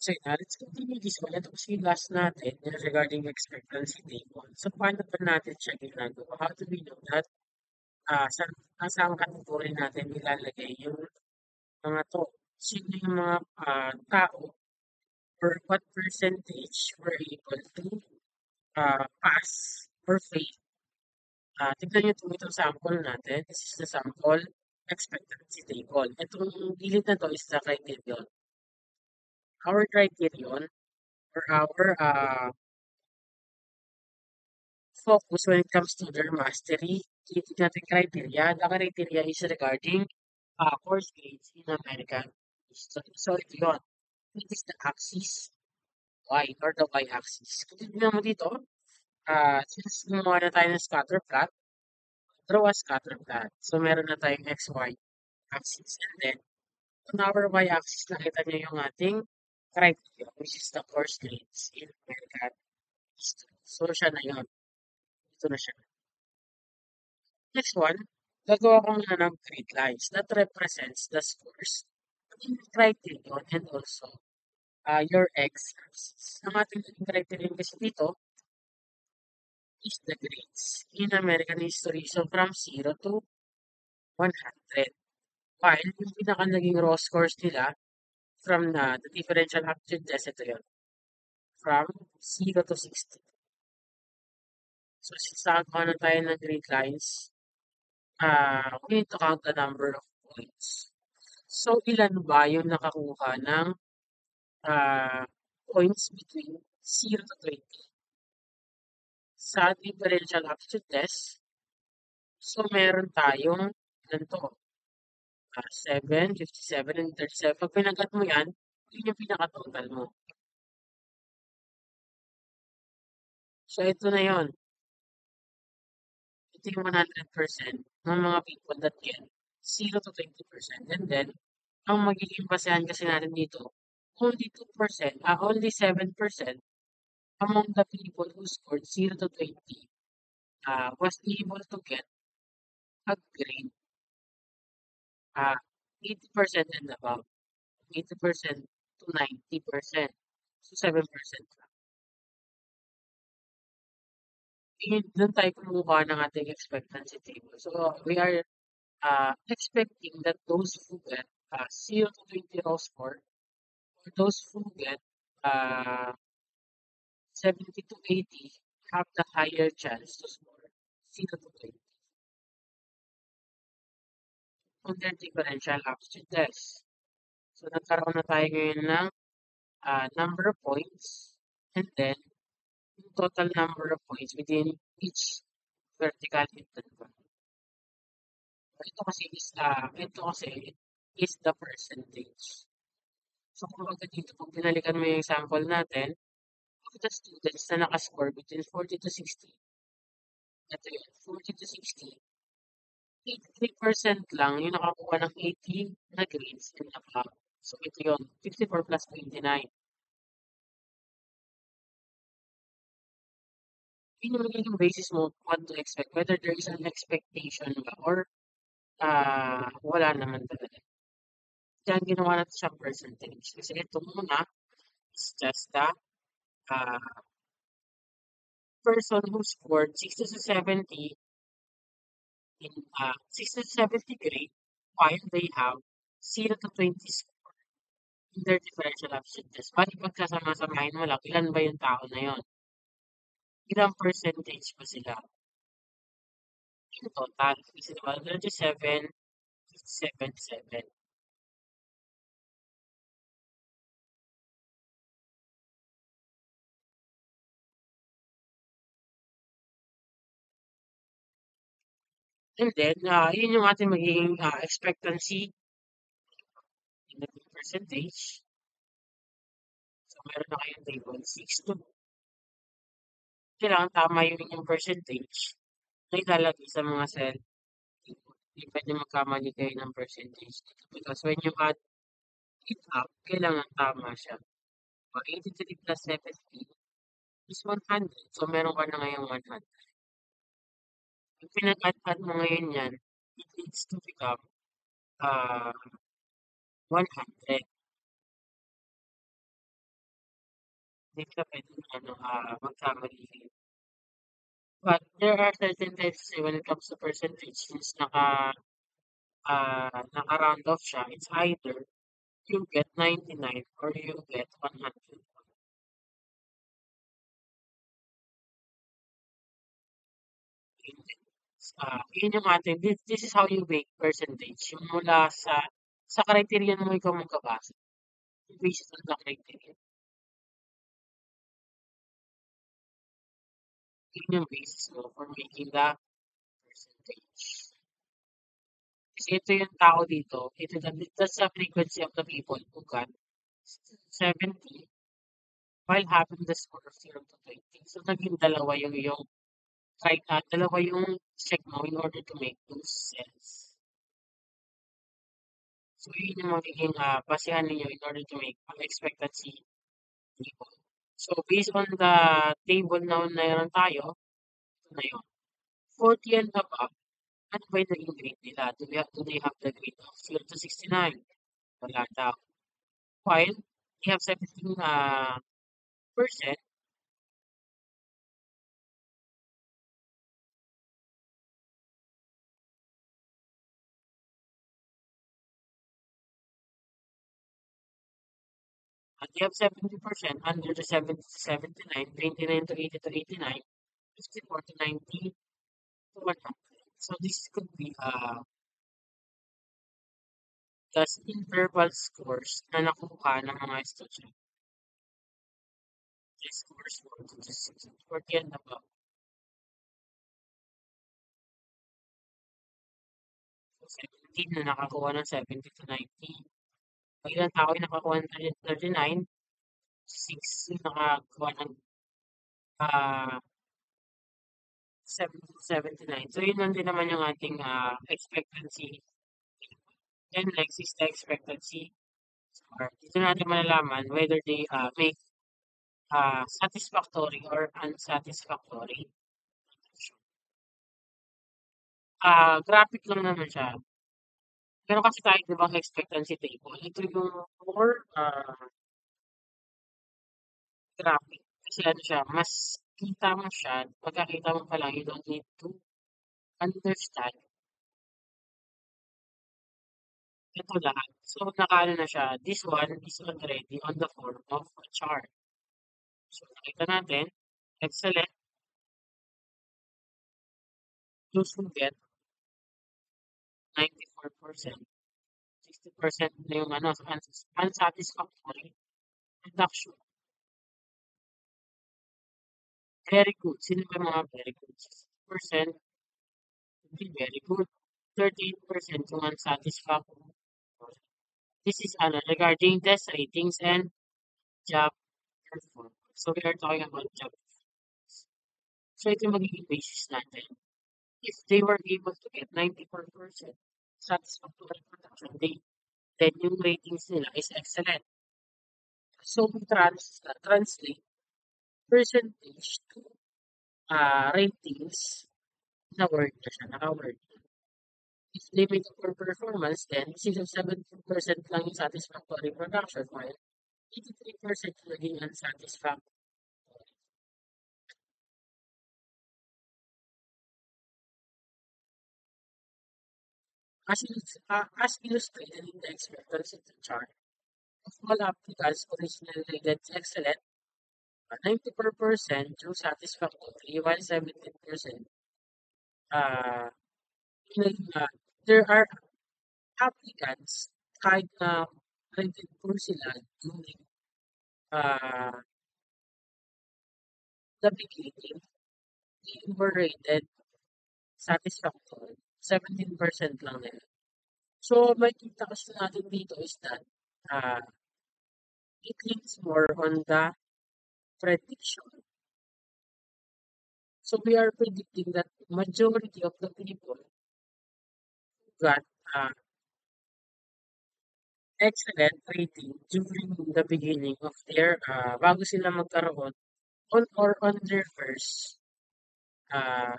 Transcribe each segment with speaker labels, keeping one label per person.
Speaker 1: So now, let's continue this one. Ito kasi yung last natin regarding expectancy table. So paano ba natin siya ginagawa? How do we know that saan category natin ilalagay yung mga to? Sino yung mga tao or what percentage were able to pass or fail? Tignan nyo itong sample natin. This is the sample expectancy table. Itong gilid na to is the criterion. Our criterion or our focus when it comes to their mastery, titignan natin criteria. The criteria is regarding course grades in American. So ito yun. It is the axis y or the y-axis. Kung tignan mo dito, since gumawa na tayo ng scatter plot, draw a scatter plot. So meron na tayong xy axis. And then, on our y-axis, nakita niyo yung ating criteria, which is the course grades in American history. So siya na yun. Ito na siya. Next one, gagawa ko muna ng grid lines that represents the scores in criterion and also your x-axis. Ang ating criterion kasi dito is the grades in American history. So from 0 to 100. While yung pinaka naging raw scores nila from the differential aptitude test, ito yun. From 0 to 60. So since nakagawa na tayo ng grid lines, we need to count the number of points. So, ilan ba yung nakakuha ng ah, points between 0 to 20 sa differential aptitude test? So, meron tayong ganito, 7, 57, and 37. Pag pinagat mo yan, yun yung pinaka-total mo. So, ito na yon. Ito yung 100% ng mga people that get 0 to 20%. And then, ang magiging basehan kasi natin dito, only 2%, only 7% among the people who scored 0 to 20 was able to get a grade 80% and above. 80% to 90%. So 7% lang. Doon tayo kumuha ng ating expectancy table. So we are expecting that those who get 0 to 20 raw score, or those who get uh, 70 to 80 have the higher chance to score 0 to 20 on their differential aptitude test. So nagkaroon na tayo ngayon ng number of points and then yung total number of points within each vertical interval. Ito kasi is the percentage. So kumbaga dito, pag binalikan mo yung sample natin, of the students na nakascore between 40 to 60, ito yun, 40 to 60, 83% lang yung nakakuha ng 80 na grades and above. So ito yun, 54 plus 29. Yun yung magiging basis mo what to expect, whether there is an expectation ba or wala naman talaga. Kaya ginawa natin siyang percentage. Kasi ito muna is just the uh, person who scored 60 to 70 in 60 to 70 grade while they have 0 to 20 score in their differential aptitude test. Bali pagkasama-samahin mo lang, ilan ba yung tao na yon? Ilang percentage ba sila? In total, is about 37, 7. And then, yun yung ating magiging expectancy in the percentage. So, meron na kayong table 6 to kailangan tama yung inyong percentage na ilalagay sa mga cell. Hindi pwede magkamali kayo ng percentage dito. Because when you add it up, kailangan tama siya. So, 83 plus 70 is 100. So, meron ka na ngayong 100. Pag pinag-add mo ngayon yan, it needs to become uh, 100. Hindi ka puwedeng ano, magkamali. But there are certain times kasi when it comes to percentage since naka-round off siya, it's either you get 99 or you get 100. Yun yung atin this is how you make percentage yung mula sa criterion mo ikaw magkabase, based on the criteria. Yun yung basis mo for making the percentage. Kasi ito yung tao dito, that's the frequency of the people who got 70 while having the score of 0 to 20. So, naging dalawa yung iyong, kahit dalawa yung check mo in order to make those cells. So, yun yung magiging basehan ninyo in order to make ang expectancy table. So, based on the table na meron tayo, ito na yun. 40 and above, ano ba yung naging grade nila? Do they have the grade of 0 to 69? Wala daw. While they have 17 percent, they have 70% under the 70 to 79, 29 to 80 to 89, 54 to 90 to 100. So this could be the interval scores na nakuha ng mga estudyante. The scores for 40 and above. So 17 na nakakuha ng 70 to 90. Pag ilang tao yung nakakuha ng 39, 6 yung nakakuha ng 70 to 79. So yun lang din naman yung ating expectancy. And next is the expectancy score. Dito natin malalaman whether they make satisfactory or unsatisfactory. Graphic lang naman siya. Pero kasi tayo, di ba, expectancy table, ito yung more graphic. Kasi ano siya, mas kita mo siya, pagkakita mo pa lang, you don't need to understand ito lahat. So, nakaano na siya, this one is already on the form of a chart. So, nakita natin, excellent, those who get 94%, 60% na yung ano, unsatisfactory reduction. Very good. Sino ba yung mga very good? 60% hindi very good. 38% yung unsatisfactory. This is ano, regarding test ratings and job performance. So we are talking about job performance. So ito yung magiging basis natin. If they were able to get 94% satisfactory production, then yung ratings nila is excellent. So we translate percentage to ratings na word na siya, naka-word. If they made a poor performance, then instead of 70% lang yung satisfactory production, while 83% yung naging unsatisfactory. As illustrated in the expectancy chart, of all applicants originally rated excellent, 94% yung satisfactory, while 17% uh, yun, there are applicants kahit na rated poor sila during uh, the beginning, they were rated satisfactory. 17% lang nila. So, makikita kasi natin dito is that uh, it leans more on the prediction. So, we are predicting that majority of the people got uh, excellent rating during the beginning of their, bago sila magkaroon on their first uh,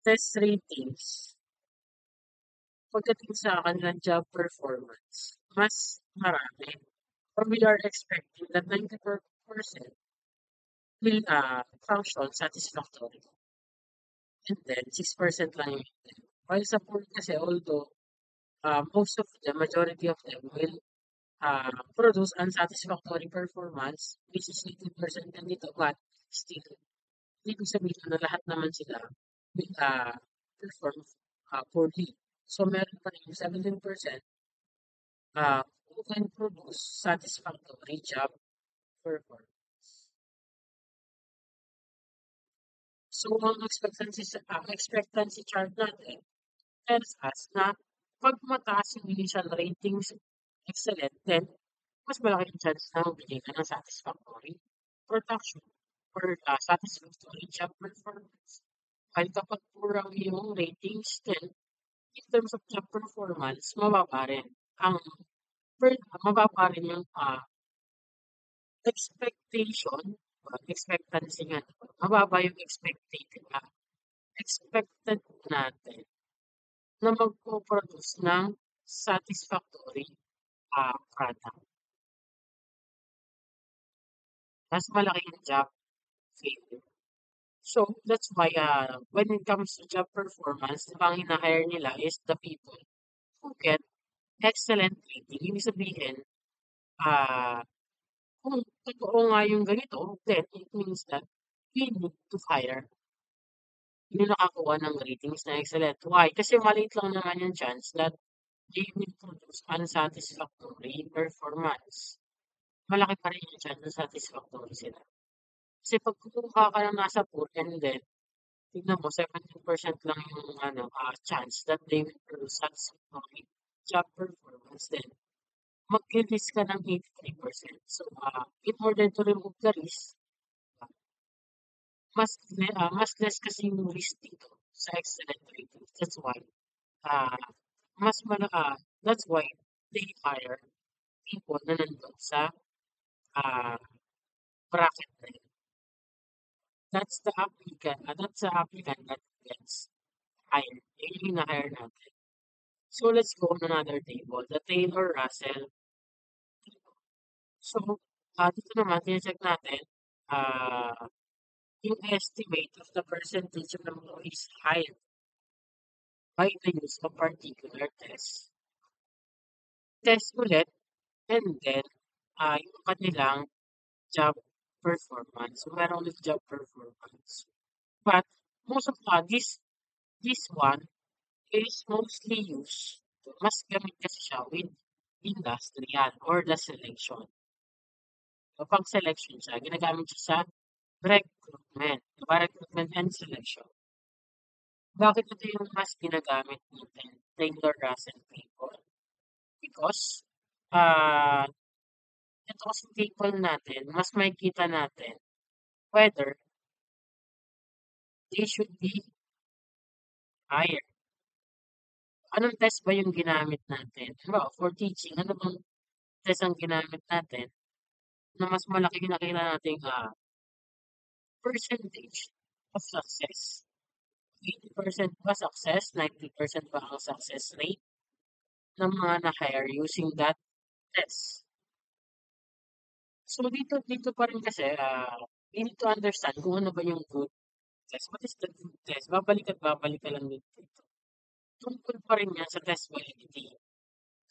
Speaker 1: test ratings pagdating sa kanilang job performance, mas marami or we are expecting that 94%. will function satisfactorily. And then 6% lang yung hindi. While sa pool kasi, although most of the majority of them will produce unsatisfactory performance, which is 80% din dito, but still, hindi ko sabihin na lahat naman sila will perform poorly. So meron pa rin yung 17% who can produce satisfactory job performance. So ang expectancy chart natin tells us na 'pag mataas yung initial ratings, excellent, then mas malaki yung chance na magbigay ka ng satisfactory production or satisfactory job performance. While kapag poor ang iyong ratings, then in terms of job performance, mababa rin ang mababa rin yung expectation, expectancy nga, mababa yung expected natin na magpo-produce ng satisfactory product. Mas malaki yung job failure. So, that's why when it comes to job performance, diba ang hina-hire nila is the people who get excellent rating. Ibig sabihin, ah, kung totoo nga yung ganito, then it means that we need to hire yung nakakuha ng ratings na excellent. Why? Kasi maliit lang naman yung chance that they will produce unsatisfactory performance. Malaki pa rin yung chance na satisfactory sila. Kasi pag kumuha ka ng nasa pool and then, tignan mo, 17% lang yung chance that they will produce satisfactory job performance, then mag-risk ka ng 83%. So, in order to remove the risk, mas less kasi yung risk dito sa excellent ratings. Uh, that's why they hire people na nandun sa uh, bracket na yun. That's the applicant that gets hired. Yun yung hire natin. So, let's go on another table, the Taylor-Russell table. So, dito naman, tine-check natin, uh, yung estimate of the percentage of employees hired by the use of particular test. Test ulit, and then, yung kanilang job performance. So, meron ulit job performance. But, most of this one is mostly used, mas gamit kasi siya with industrial or the selection. Kapag selection siya, ginagamit siya sa recruitment. Diba? Recruitment and selection. Bakit ito yung mas ginagamit natin, Taylor-Russell table? Because, uh, ito kasi table natin, mas makikita natin whether they should be higher. Anong test ba yung ginamit natin? Diba, for teaching, ano bang test ang ginamit natin na mas malaki nakita natin percentage of success? 80% ba success? 90% ba ang success rate ng mga na-hire using that test? So dito pa rin kasi we need to understand kung ano ba yung good test. What is the good test? Babalik ka lang dito. Tungkol pa rin yan sa test validity,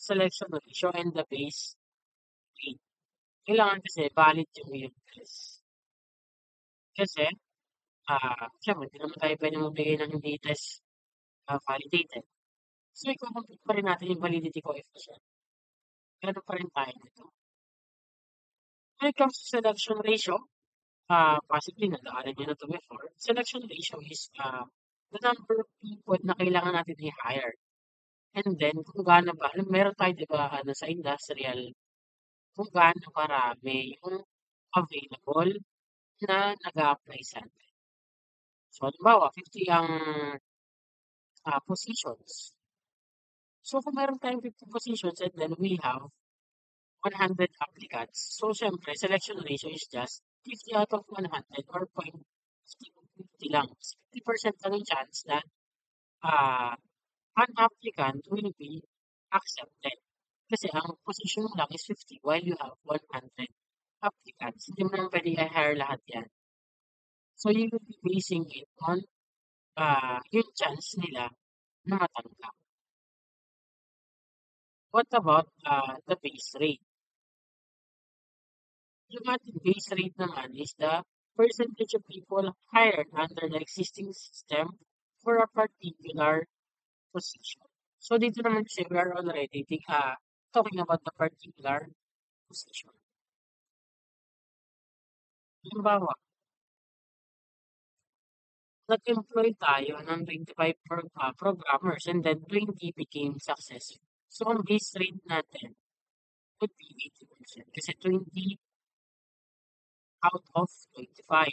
Speaker 1: selection ratio, and the base rate. Kailangan kasi valid yung test. Kasi, siyempre, hindi naman tayo pwede magbigay ng hindi test validated. So, i-compute pa rin natin yung validity coefficient. Ganun pa rin tayo dito. When it comes to selection ratio, possibly nag-aaral nyo na ito before. Selection ratio is the number of people na kailangan natin i-hire. And then, kung gaano ba, meron tayo, di ba, sa industrial, kung gaano karami yung available na nag-a-apply sa atin. So, halimbawa, 50 ang positions. So, kung meron tayong 50 positions and then we have 100 applicants. So, syempre, selection ratio is just 50 out of 100 or 0.50 lang. 50% lang yung chance that uh, an applicant will be accepted. Kasi ang position mo lang is 50 while you have 100 applicants. Hindi mo naman pwede i-hire lahat yan. So, you will be basing it on yung chance nila na matanggap. What about the base rate? Yung ating base rate naman is the percentage of people hired under the existing system for a particular position. So dito naman kasi we are already talking about the particular position. Halimbawa, nag-employ tayo ng 25 programmers and then 20 became successful. So ang base rate natin would be 80% kasi 20 out of 25.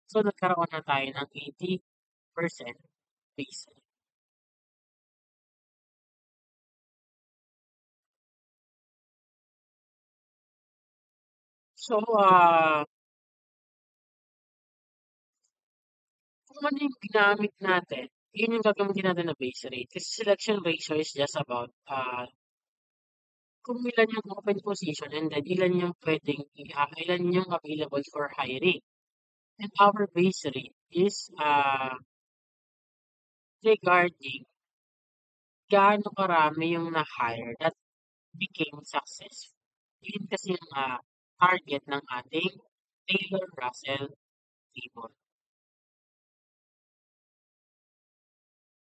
Speaker 1: So nagkaroon na tayo ng 80% base rate. So, kung ano yung ginamit natin, yun yung gagamitin natin na base rate. Kasi selection ratio is just about kung ilan yung open position and then ilan yung ilan yung available for hiring. And our base rate is regarding gaano karami yung na-hire that became successful. Yun kasi yung target ng ating Taylor-Russell table.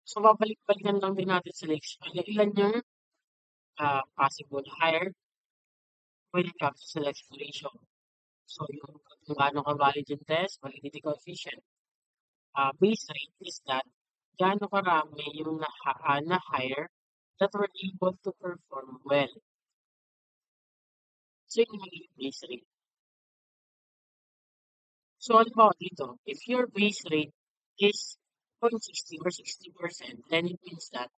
Speaker 1: So, babalik-balikan lang din natin sa next. Ilan yung possible hire when it comes to selection ratio. So, yung kung gaano ka-valid yung test, validity coefficient. Base rate is that gaano karami yung na-hire that were able to perform well. So, yun yung magiging base rate. So, halimbawa dito, if your base rate is 0.60 or 60%, then it means that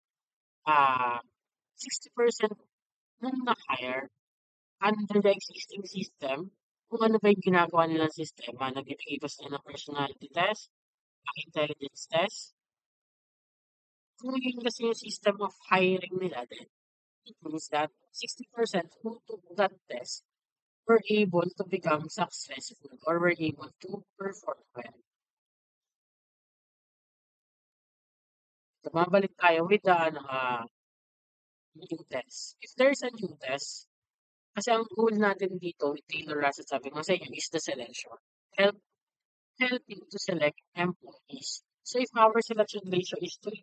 Speaker 1: 60% nung na-hire under the existing system, kung ano ba yung ginagawa nilang sistema, nagbibigay ba sila ng personality test, intelligence test, kung yun kasi yung system of hiring nila, then it means that 60% who took that test were able to become successful or were able to perform well. So, mabalik tayo with the new test. If there's a new test, kasi ang goal natin dito with Taylor Russell, sabi ko sa inyo, is the selection. Help helping to select employees. So if our selection ratio is 20%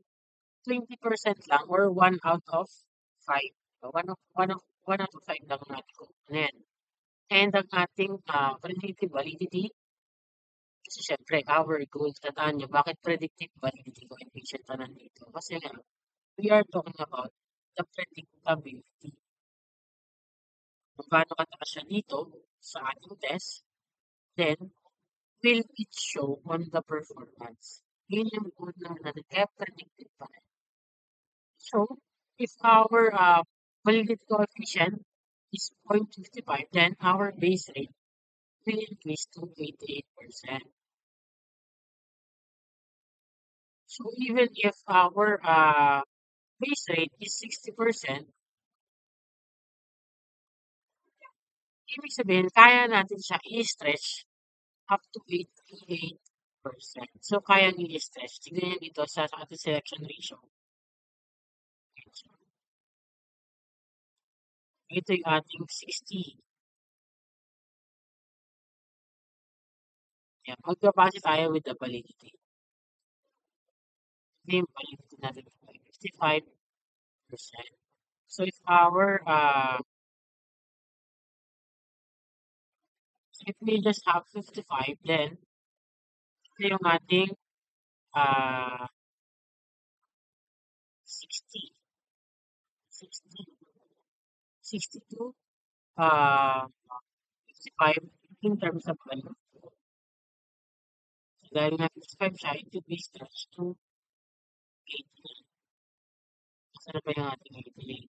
Speaker 1: lang or 1 out of 5, one out of 5 lang ang ating component. And ang ating predictive validity, kasi syempre, our goal, tandaan nyo, bakit predictive validity coefficient na nandito? Kasi nga, we are talking about the predictability. Kung gaano kataas siya dito sa ating test, then will it show on the performance? Yun yung goal naman natin, kaya predictive pa rin. So, if our validity coefficient is 0.55, then our base rate will increase to 88%. So, even if our base rate is 60%, ibig sabihin, kaya natin siya i-stretch up to 88%. So, kaya i-stretch. Tignan nyo dito sa ating selection ratio. Ito yung ating 60. Yan. Magbabase tayo with the validity. Ito yung validity natin. 55%. So, if if we just have 55, then ito yung ating 60, 60, 62, 55 in terms of value. So, dahil na 55 siya, it will be stretched to 88. Saan na ba yung ating 88?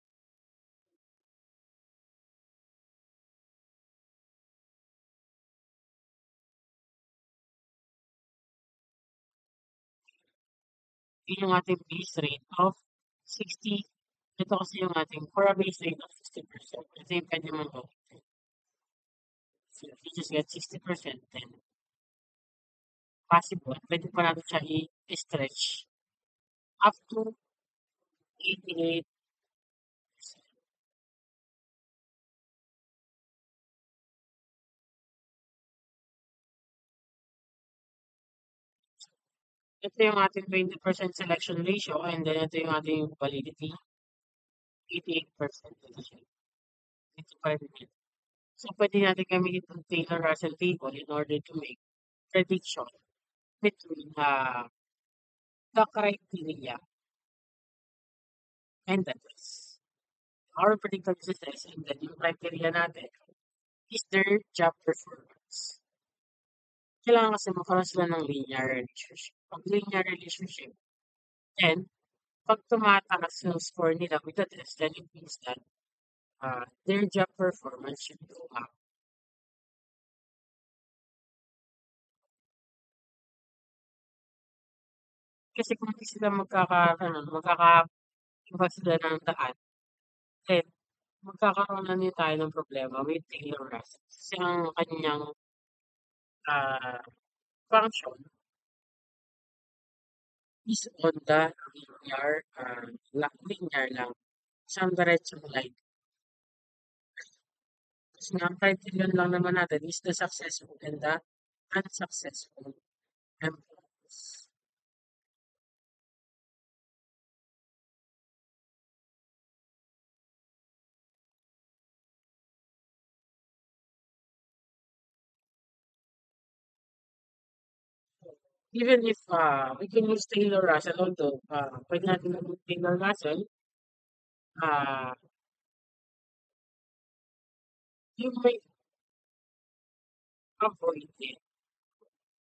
Speaker 1: Yun yung ating base rate of 60. Ito kasi yung ating, for a base rate of 60%. Ito yung pwede mong gawin. So, if you just get 60%, then possible, pwede pa natin siya i-stretch up to 88%. Ito yung ating 20% selection ratio and then ito yung ating validity, 88% na siya. Ito pa rin yun. So, pwede natin gamitin itong Taylor-Russell table in order to make prediction between the criteria and the test. Our predicted success and then yung criteria natin is their job performance. Kailangan kasi magkaroon sila ng linear relationship. Pag linear relationship, then pag tumataas yung score nila with the test, then it means that their job performance should go up. Kasi kung hindi sila magkakaiba sila ng daan, then magkakaroon na din tayo ng problema with Taylor Russell. Kasi ang kanyang ah, function is on the linear lang, isang diretsong line. Kasi nga, ang criterion lang naman natin is the successful and the unsuccessful employees. Even if we can use Taylor Russell, although pwede natin gamitin Taylor Russell, uh, you may avoid it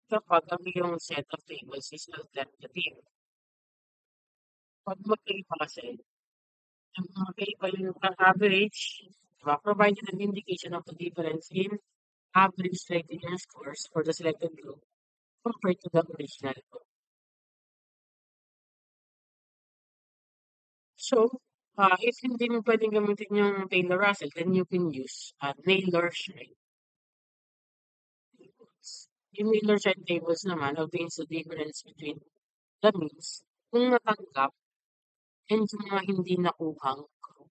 Speaker 1: kapag ang iyong set of tables is alternative. Pag magkaiba kasi, ang magkaiba yung average, diba, provided an indication of the difference in average criterion scores for the selected group compared to the original group. So, if hindi mo pwedeng gamitin yung Taylor Russell, then you can use Naylor-Shine tables. Yung Naylor-Shine tables naman obtains the difference between the means kung natanggap and yung mga hindi nakuhang group.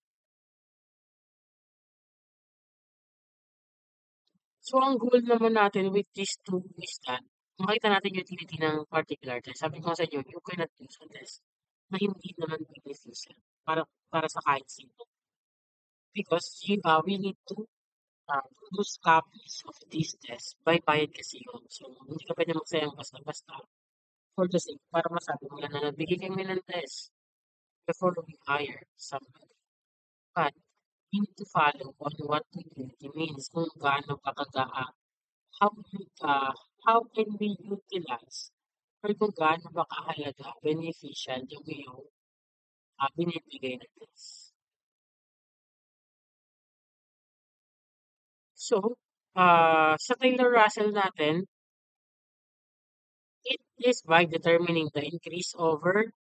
Speaker 1: So, ang goal naman natin with these two is that makita natin yung utility ng particular test. Sabi ko sa inyo, you cannot use a test na hindi naman beneficial para sa kahit sino. Because we need to produce copies of these tests by bayad kasi yun. So, hindi ka pwede magsayang basta-basta for the sake para masabi mo lang na nagbigay kami ng test before we hire somebody. But we need to follow on what utility means kung gaano ka how how can we utilize or kung gaano ba kahalaga, beneficial yung iyong binibigay na test. So, sa Taylor Russell natin, it is by determining the increase over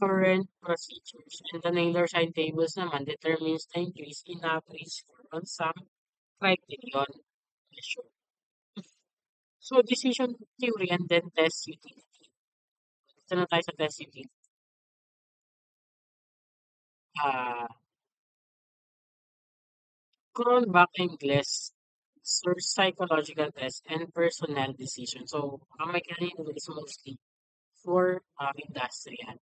Speaker 1: current procedures. And the Naylor sine tables naman determines the increase in average score on some criterion measure. So, decision theory and then test utility. Ito na tayo sa test utility. Uh, Cronbach and Glass source psychological test and personnel decision. So, ang may kanina is mostly for industrial.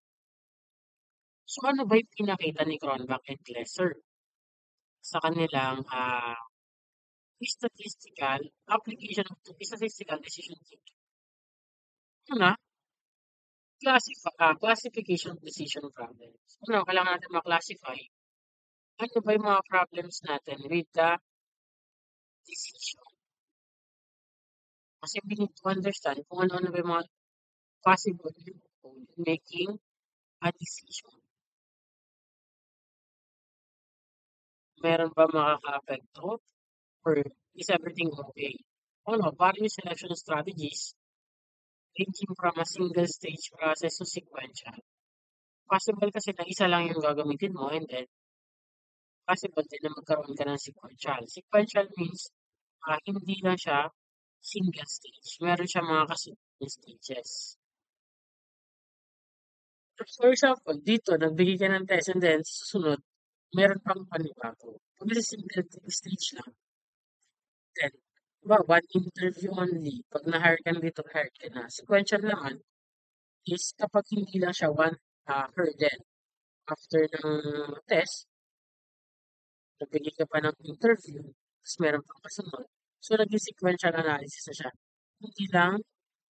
Speaker 1: So, ano ba yung pinakita ni Cronbach and Glesser sa kanilang statistical application of statistical decision making? Una, classification of decision problems. Ano, kailangan natin ma-classify ano ba yung mga problems natin with the decision. Kasi we need to understand kung ano-ano ba yung mga possible in making a decision. Meron ba makaka-apekto or is everything okay? Ano, various selection strategies ranging from a single stage process to sequential. Possible kasi na isa lang yung gagamitin mo and then possible din na magkaroon ka ng sequential. Sequential means hindi lang siya single stage. Meron siya mga yung stages. For example, dito nagbigay ka ng test and then sa susunod, meron pang panibago. Kung nasa single stage lang, then, one interview only. Pag na-hire ka na dito, hired ka na. Sequential naman is kapag hindi lang siya one hurdle. After ng test, nagbigay ka pa ng interview, tapos meron pang kasunod. So, naging sequential analysis na siya. Hindi lang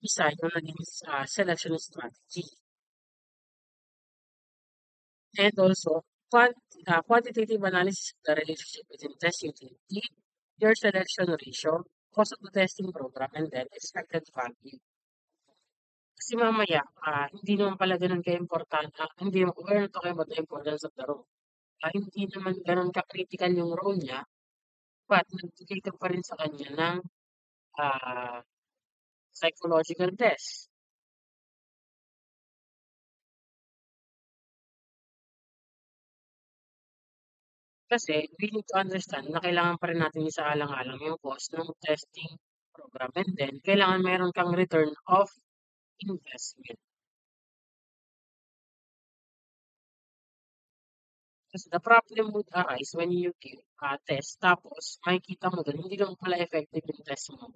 Speaker 1: isa yung naging selection strategy. And also, quantitative analysis of the relationship between test utility, your selection ratio, cost of the testing program, and then expected value. Kasi mamaya, hindi naman pala ganun ka-importante, hindi naman, we're not talking about the importance of the role. Hindi naman ganun ka-critical yung role niya, but nagbigay ka pa rin sa kanya ng ah, psychological test. Kasi we need to understand na kailangan pa rin natin isaalang-alang yung cost ng testing program and then kailangan meron kang return of investment. Kasi the problem would arise when you give a test tapos makikita mo dun hindi naman pala effective yung test mo.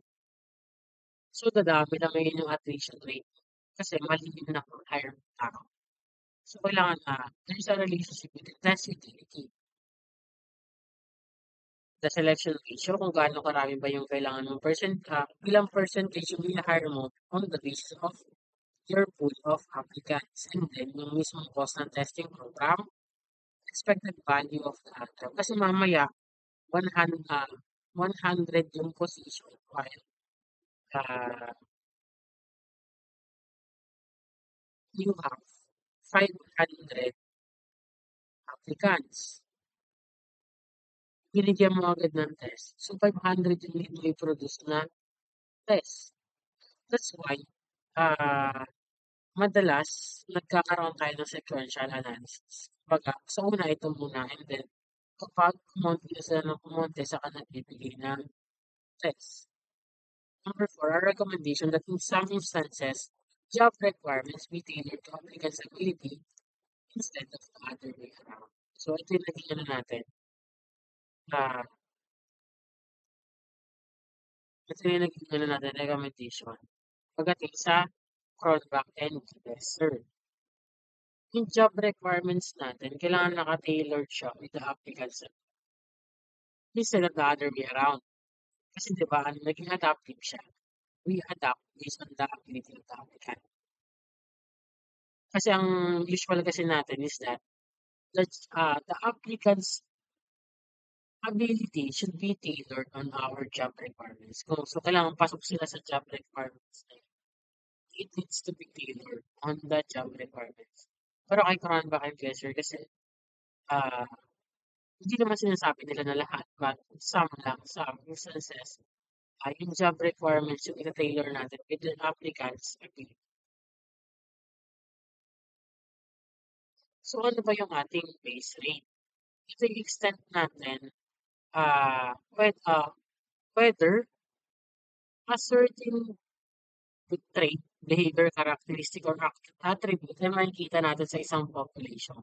Speaker 1: So dadami na ngayon yung attrition rate kasi mali yung na-hire mo tao. So kailangan there is a relationship between test utility, the selection ratio, kung gaano karami ba yung kailangan mong ilang percentage yung hire mo on the basis of your pool of applicants and then yung mismong cost ng testing program, expected value of the outcome. Kasi mamaya, 100 yung position while uh, you have 500 applicants. Binigyan mo agad ng test. So, 500 yung need mo i-produce na test. That's why, uh, madalas, nagkakaroon tayo ng sequential analysis. Kumbaga, sa una, ito muna, and then, kapag kumonti na sila ng kumonti, saka nagbibigay ng test. Number four, our recommendation that in some instances, job requirements be tailored to applicants' ability instead of the other way around. So, ito yung naging ano natin, ah, ito yung naging ano natin, recommendation. Pagdating sa crawlback and investor. Yung job requirements natin, kailangan naka-tailored siya with the applicants instead of the other way around. Kasi di ba, naging adaptive siya. We adapt based on the ability of the applicant. Kasi ang usual kasi natin is that the applicant's ability should be tailored on our job requirements. So, kailangan pasok sila sa job requirements na yun. It needs to be tailored on the job requirements. Pero kay Quran ba kay Pleasure kasi ah hindi naman sinasabi nila na lahat, but some lang, some instances, yung job requirements yung ita-tailor natin with the applicant's ability. So, ano ba yung ating base rate? Ito yung extent natin whether a certain trait, behavior, characteristic, or attribute ay makikita natin sa isang population.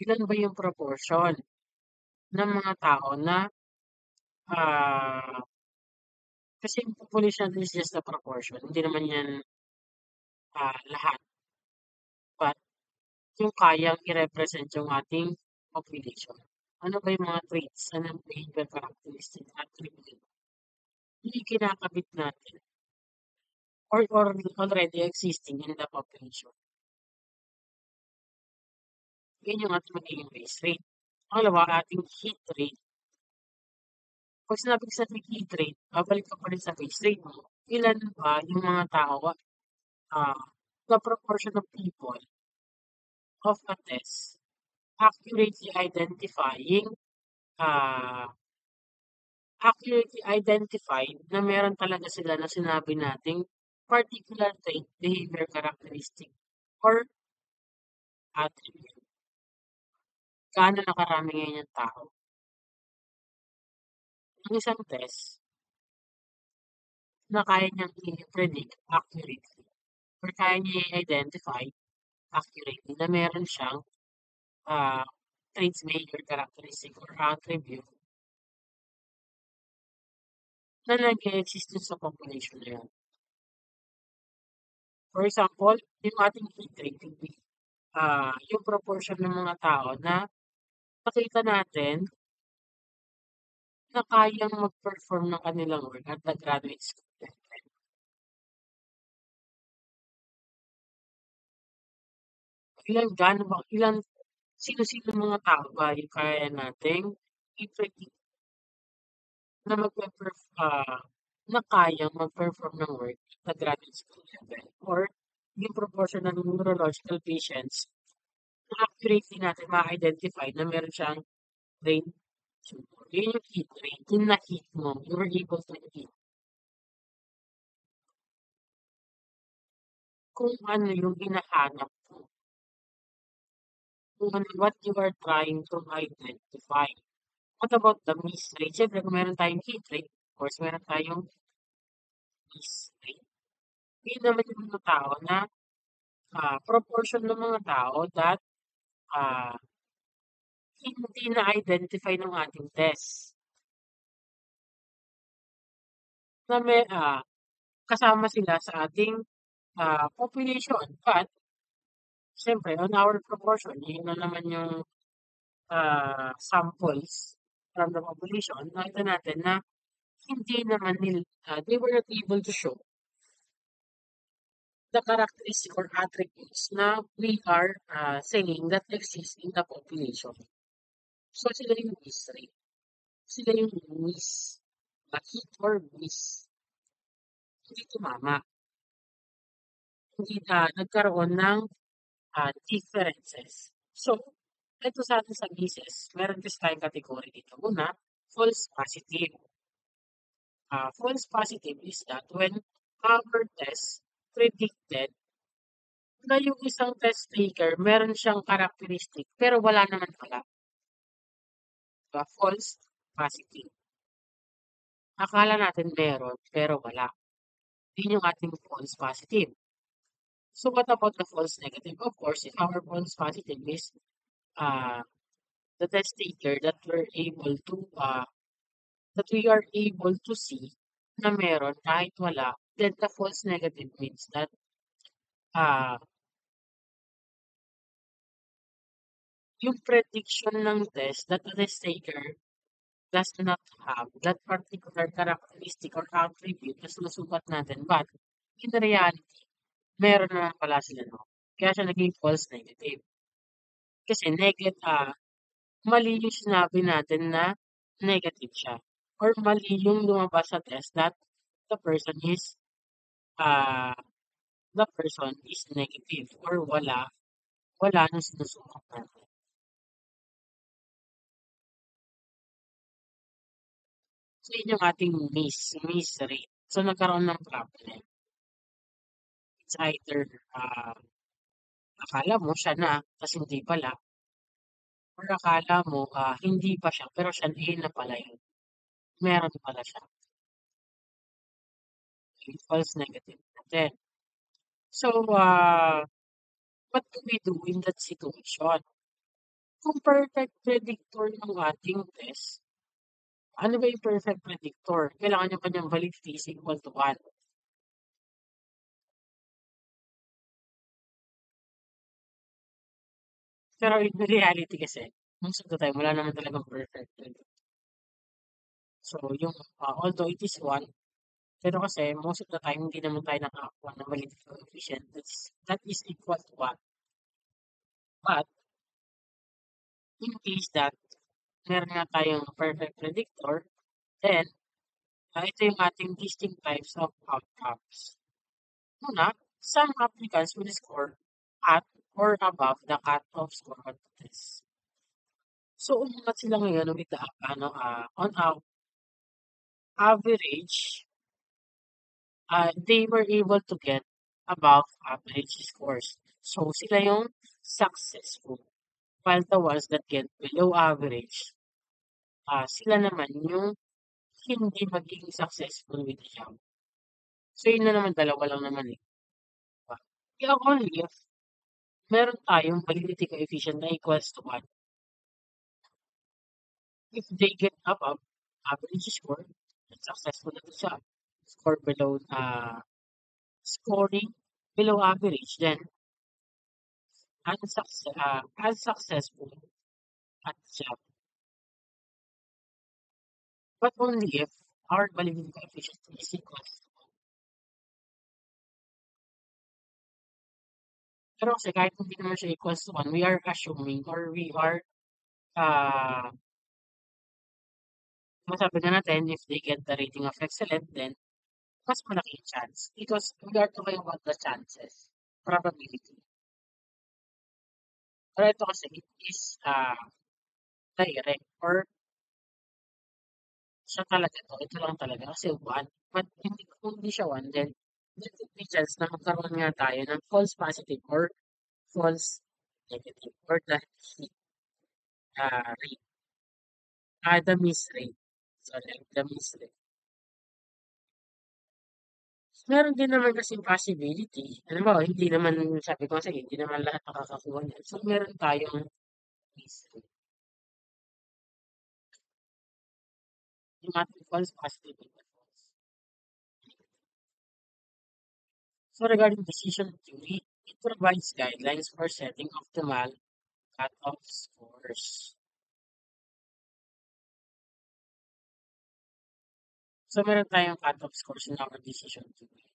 Speaker 1: Ilan ba yung proportion ng mga tao na ah, kasi yung population natin is just a proportion. Hindi naman yan lahat. But yung kayang i-represent yung ating population. Ano ba yung mga traits? Ano ang behavior, characteristic, attribute? Yung kinakabit natin or already existing in the population. Yun yung ating magiging base rate. Pangalawa, ating hit rate. Pag sinabi ko sa ating hit rate, babalik ka pa rin sa base rate mo. Ilan ba yung mga tao, the proportion of people of a test accurately uh, identified na meron talaga sila na sinabi nating particular trait, behavior characteristic, or attribute. Gaano na karami ngayon yung tao? Ang isang test, na kaya niyang i-predict accurately or kaya niya i-identify accurately na meron siyang ah, traits, behavior, characteristic, or attribute na nag-e-exist dun sa population na yun. For example, yung ating heat rate could be yung proportion ng mga tao na nakita natin na kayang mag-perform ng kanilang work at the graduate school level. Ilan, sino-sino mga tao ba yung kaya nating i-predict na na kayang mag-perform ng work at the graduate school level or yung proportion ng neurological patients na accurately natin ma-identify na meron siyang brain tumor. Yun yung hit rate, yung na-hit mo, you were able to hit kung ano yung hinahanap mo, kung ano, what you are trying to identify. What about the miss rate? Siyempre, kung meron tayong hit rate, of course, meron tayong miss rate. Yun naman yung mga tao na proportion ng mga tao that ah, hindi na-identify ng ating test na kasama sila sa ating population. But, siyempre, on our proportion, yun na naman yung samples from the population, nakita natin na hindi naman they were not able to show the characteristic or attributes na we are saying that exist in the population. So, sila yung miss rate. Sila yung miss. Hit or miss. Hindi tumama. Hindi nagkaroon ng differences. So, ito sa atin sa misses, meron kasi tayong category dito. Una, false positive. False positive is that when our test predicted na yung isang test taker meron siyang characteristic pero wala naman pala. False positive. Akala natin meron pero wala. Yun yung ating false positive. So what about the false negative? Of course, if our false positive is uh, the test taker that we are able to see na meron kahit wala, then the false negative means that uh, yung prediction ng test that the test taker does not have that particular characteristic or attribute na sinusukat natin. But in reality, meron na pala sila, no? Kaya siya naging false negative. Kasi mali yung sinabi natin na negative siya. Or mali yung lumabas sa test that the person is uh, the person is negative or wala nung sinusukat natin. So, yun yung ating miss rate. So, nagkaroon ng problem. It's either akala mo siya na, tas hindi pala, or akala mo hindi pa siya, pero siya na pala yun. Meron pala siya. Okay, false negative. Then, so, what do we do in that situation? Kung perfect predictor ng ating test, ano ba yung perfect predictor? Kailangan yung kanyang validity is equal to 1. Pero in reality kasi, most of the time, wala naman talagang perfect predictor. So, yung, although it is 1, pero kasi most of the time, hindi naman tayo nakakuha ng validity coefficient that is equal to 1. But, in case that meron nga tayong perfect predictor, then, ito yung ating distinct types of outcomes. Una, some applicants will score at or above the cutoff score on the test. So, umangat sila ngayon with the, on average, they were able to get above average scores. So, sila yung successful. While the ones that get below average, sila naman yung hindi magiging successful with the job. So, yun na naman, dalawa lang naman, eh, 'di ba? Kaya only if meron tayong validity coefficient na equals to 1, if they get above average score, then successful na 'to siya. Score below, scoring below average, then unsuccessful at siya. But only if our validity coefficient is equals. Pero kasi kahit hindi naman siya equals to 1, we are assuming or we are, ah, masabi na natin if they get the rating of excellent, then mas malaki yung chance. Because we are talking about the chances, probability. Pero ito kasi it is, direct or siya talaga 'to, ito lang talaga kasi 1. But hindi kung hindi siya 1, then there could be chance na magkaroon nga tayo ng false positive or false negative or rate, the miss rate. Sorry, the miss rate. Meron din naman kasing possibility. Halimbawa, hindi naman, sabi ko kasi, hindi naman lahat nakakakuha niyan. So, meron tayong miss rate. Yung ating false positive and the false. So, regarding decision theory, it provides guidelines for setting optimal cutoff scores. So, meron tayong cutoff scores in our decision theory.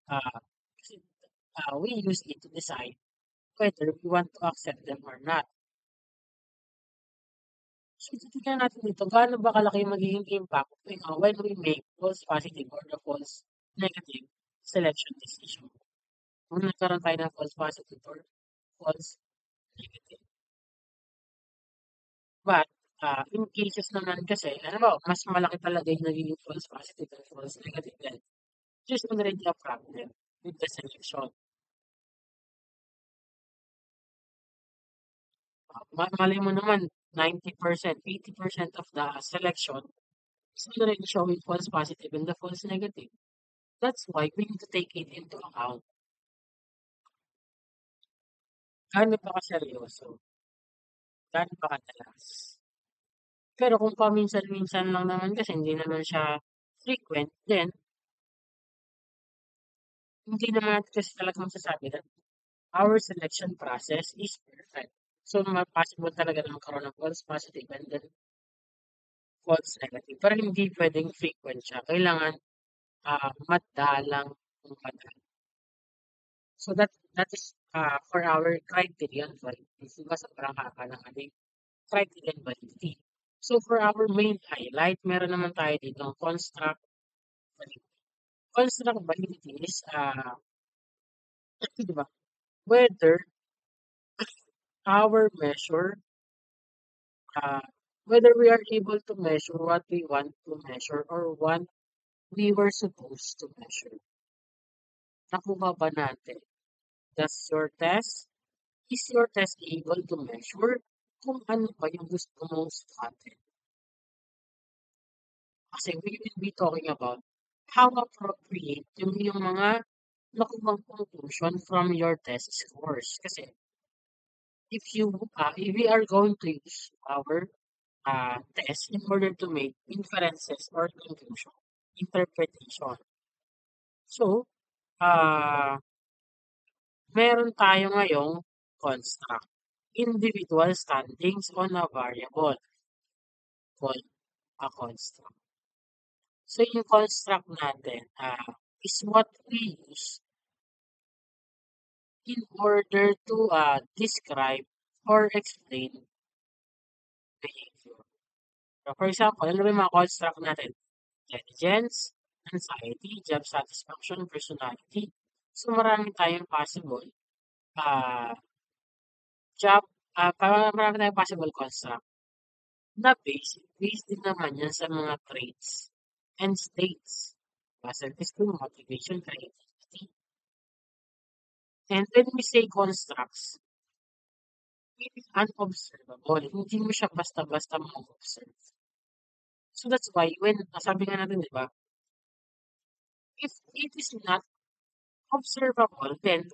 Speaker 1: Kasi, we use it to decide whether we want to accept them or not. So, titignan natin dito, gaano ba kalaki yung magiging impact when we make false positive or the false negative selection decision. Kung nagkaroon tayo ng false positive or false negative. But, in cases naman kasi, ano ba, mas malaki talaga yung nagiging false positive and false negative, then there's already a problem with the selection. Malay mo naman, 90%, 80% of the selection is already showing false positive and the false negative. That's why we need to take it into account. Gaano ba kaseryoso, gaano ba kadalas. Pero kung paminsan-minsan lang naman kasi hindi naman siya frequent, then hindi naman natin kasi talaga masasabi that our selection process is perfect. So, possible talaga na magkaroon ng false positive and then false negative. Pero hindi pwedeng frequent siya. Kailangan madalang kung madalang. So, that is for our criterion validity. Diba sobrang haba ng ating criterion validity. So, for our main highlight, meron naman tayo dito construct validity. Construct validity is, di ba, whether our measure, uh, whether we are able to measure what we want to measure or what we were supposed to measure. Nakuha ba natin? Is your test able to measure kung ano ba yung gusto mong study? Kasi we will be talking about how appropriate yung mga nakuhang conclusion from your test scores. Kasi if we are going to use our test in order to make inferences or conclusion, interpretation. So, meron tayo ngayong construct. Individual standings on a variable called a construct. So, yung construct natin is what we use in order to describe or explain behavior. So, for example, ano ba yung mga construct natin? Intelligence, anxiety, job satisfaction, personality. So, marami tayong possible ah marami tayong possible construct na based din naman yan sa mga traits and states. Self-esteem, motivation, creativity. And when we say constructs, it is unobservable. Hindi mo siya basta-basta ma-observe. So that's why when, sabi nga natin, di ba, if it is not observable, then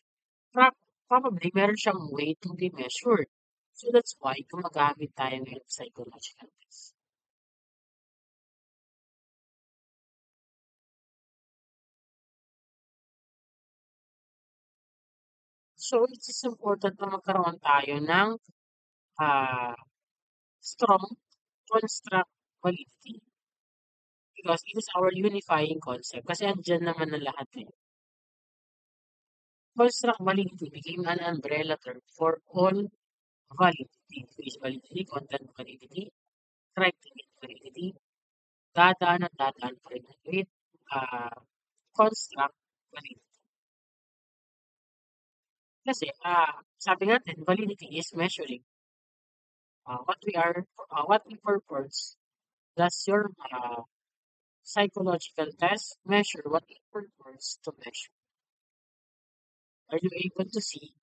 Speaker 1: probably meron siyang way to be measured. So that's why gumagamit tayo ngayon ng psychological test. So it is important na magkaroon tayo ng ah, strong construct validity because it is our unifying concept kasi andyan naman na lahat eh. Construct validity became an umbrella term for all validity, face validity, content validity, criteria validity, dadaan at dadaan pa rin with ah, construct validity. Kasi sabi natin, validity is measuring what we purpose. Does your psychological test measure what it purports to measure? Are you able to see?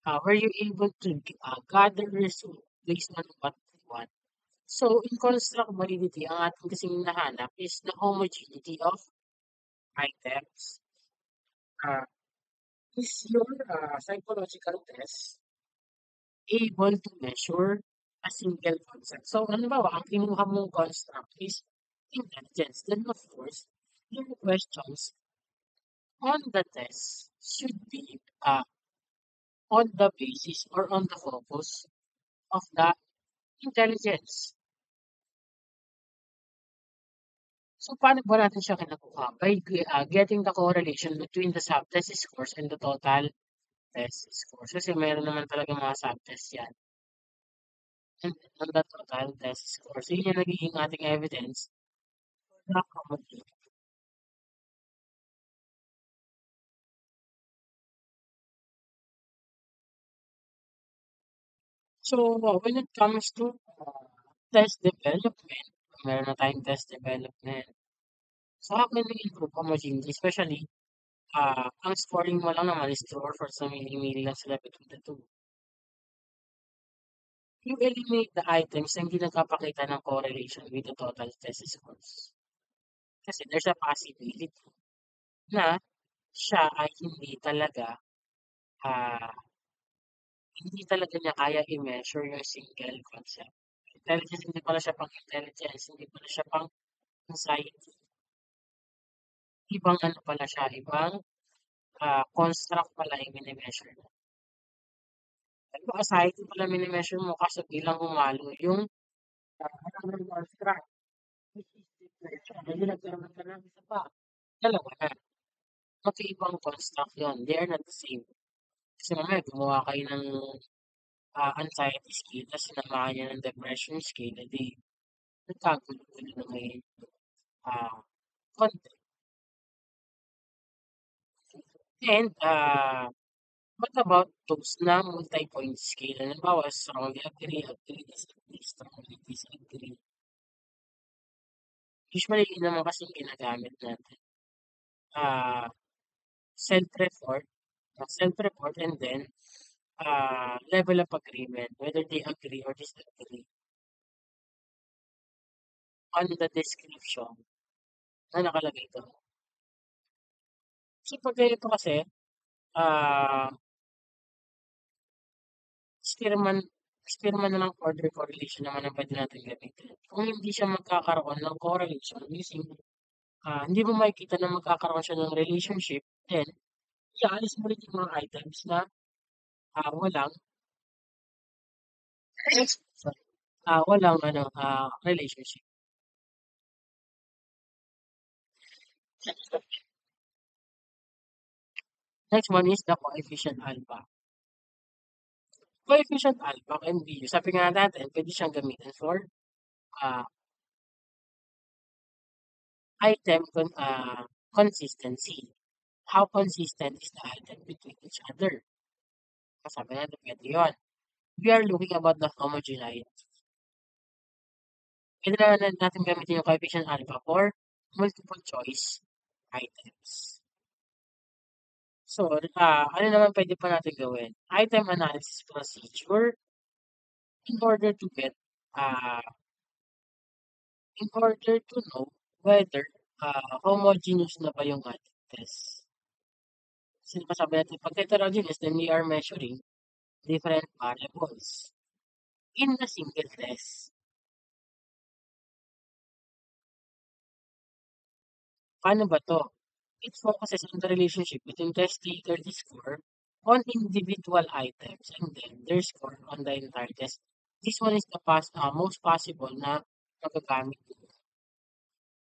Speaker 1: Were you able to gather result based on what we want? So, in construct validity, ang ating kasing nahanap is the homogeneity of items. Uh, is your psychological test able to measure a single concept? So, halimbawa, ang kinuha mong construct is intelligence. Then, of course, your questions on the test should be on the basis or on the focus of the intelligence. So, paano ba natin siya kinakuha? By getting the correlation between the subtest scores and the total test scores. Kasi meron naman talaga mga subtest yan. And on the total test scores, so, yun yung nagiging ating evidence na common. So, when it comes to test development, meron na tayong test development. So, how can we improve homogeneity? Especially, ang scoring mo lang naman is true or false na mili-mili lang sila between the two. You eliminate the items na hindi nagpapakita ng correlation with the total test scores. Kasi there's a possibility na siya ay ah, hindi talaga niya kaya i-measure yung single concept. Intelligence, hindi pala siya pang intelligence, hindi pala siya pang anxiety. Ibang ano pala siya, ibang construct pala yung mini-measure mo. Pero anxiety pala mini-measure mo kasi bilang humalo yung another construct. Which is depression. Hindi nagkaroon ka ng isa pa. Dalawa na. Magkaibang construct yun. They are not the same. Kasi mamaya gumawa kayo ng anxiety scale, tapos sinamahan niya ng depression scale, edi nagkagulo-gulo na ngayon ah konti. And what about those na multi-point scale? Halimbawa, strongly agree, agree, disagree, strongly disagree. Usually, yun naman kasi yung ginagamit natin. Ah, self-report, self-report, and then level of agreement, whether they agree or disagree on the description na nakalagay doon. So, pag ganito kasi, ah, Spearman Spearman na lang order correlation naman ang pwede natin gamitin. Kung hindi siya magkakaroon ng correlation using, hindi mo makikita na magkakaroon siya ng relationship, then iaalis mo rin yung mga items na walang sorry, walang relationship. Next one is the coefficient alpha. Coefficient alpha can be used. Sabi nga natin, pwede siyang gamitin for uh, consistency. How consistent is the item between each other? Sabi natin, pwede yun. We are looking about the homogeneity. Pwede na natin gamitin yung coefficient alpha for multiple choice items. So, ano naman pwede pa natin gawin? Item analysis procedure in order to get, uh, in order to know whether homogeneous na ba yung ating test. Sinasabi natin pag heterogeneous, then we are measuring different variables in a single test. Paano ba 'to? It focuses on the relationship between test taker score on individual items and then their score on the entire test. This one is the most possible na magagamit ninyo.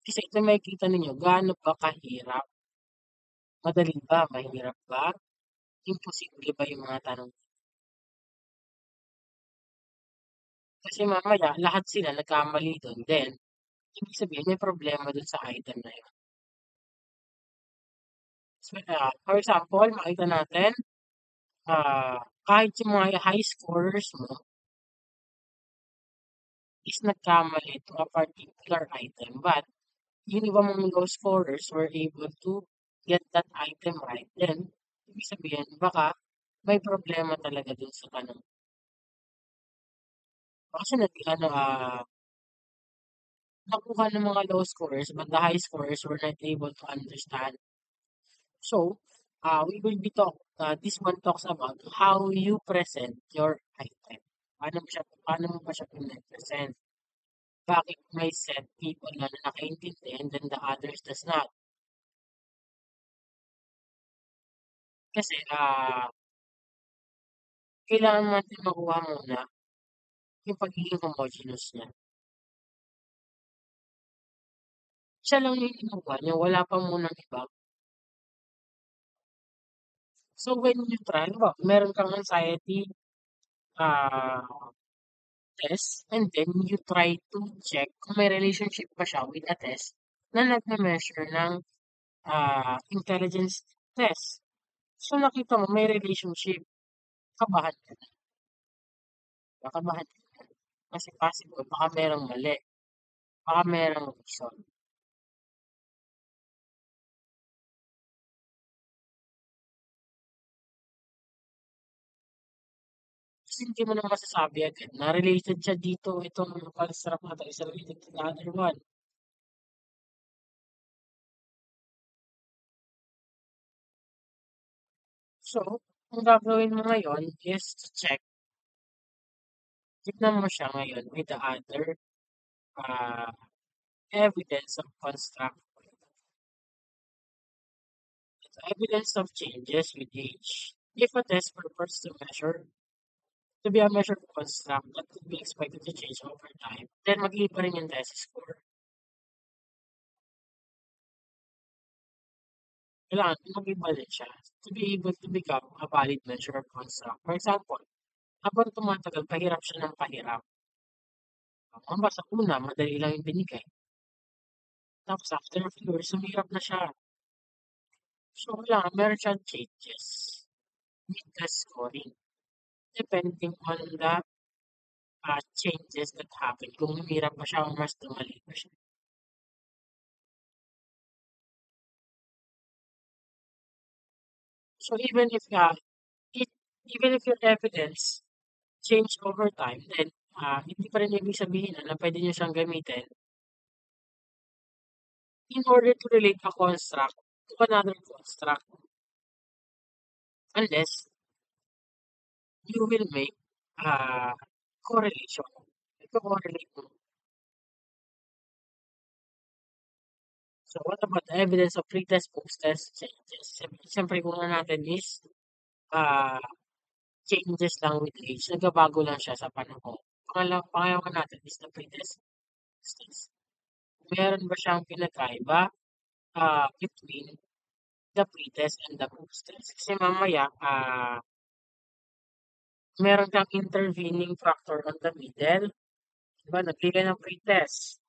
Speaker 1: Kasi ito makikita ninyo gaano ba kahirap, madali ba, mahirap ba, imposible ba yung mga tanong. Kasi mamaya lahat sila nagkamali dun, then ibig sabihin may problema dun sa item na yun. So, for example, makita natin, kahit yung mga high scorers mo is nagkamali to a particular item, but yung iba mong low scorers were able to get that item right, then ibig sabihin baka may problema talaga dun sa tanong. Kasi nakuha ng mga low scorers but the high scorers were not able to understand. So, this one talks about how you present your item. Paano mo ba siya present? Bakit may set people na nakaintindi and then the others does not? Kasi, kailangan natin makuha muna yung pagiging homogeneous niya. Siya lang yung kinuha niya, wala pa munang iba. So, when you try, meron kang anxiety, ah, test and then you try to check kung may relationship ba siya with a test na nagme-measure ng intelligence test. So nakita mo may relationship, kabahan ka na, kakabahan ka na. Kasi possible, baka merong mali, baka merong reason. Kasi hindi mo na masasabi agad na related siya dito, itong construct na to is related to the other one. So, ang gagawin mo ngayon is to check, tignan mo siya ngayon with the other uh, evidence of construct. Evidence of changes with age. If a test purports to be a measure of construct that could be expected to change over time, then mag-iiba rin yung test score. Kailangan mag-iba din siya to be able to become a valid measure of construct. For example, habang tumatagal, pahirap siya ng pahirap. Ang sa una, madali lang yung binigay. Tapos after a few years, sumirap na siya. So, kailangan meron siyang changes with the scoring depending on the changes that happen. Kung humirap pa siya o mas tumali pa siya. So it, even if your evidence change over time, then hindi pa rin ibig sabihin na pwede niyo siyang gamitin in order to relate a construct to another construct unless you will make uh, correlation. Ito correlate mo. So what about the evidence of pre-test, post-test changes? Siyempre, kung ano natin is uh, changes lang with age. Nagbabago lang siya sa panahon. Pangalawa natin is the pre-test, post-test. Meron ba siyang pinagkaiba between the pre-test and the post-test? Kasi mamaya, meron kang intervening factor on the middle. Diba, nagbigay ng pre-test.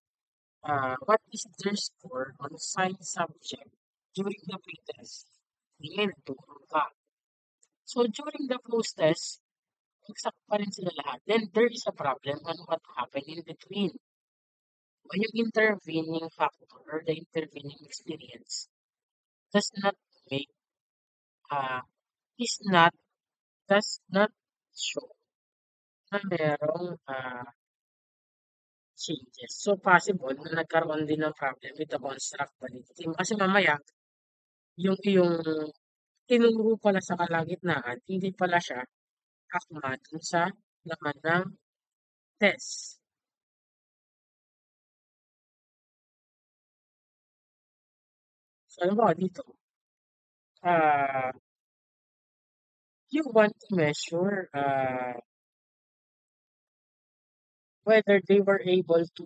Speaker 1: What is their score on science subject during the pre-test? Ngayon, nagturo ka. So, during the post-test, exact pa rin sila lahat. Then, there is a problem on what happened in between. Yung intervening factor or the intervening experience does not make, uh, is not, does not show na merong changes. So, possible na nagkaroon din ng problem with the construct validity. Kasi mamaya, yung iyong tinuro pala sa kalagitnaan, hindi pala siya akma dun sa laman ng test. So, halimbawa dito, ah, you want to measure whether they were able to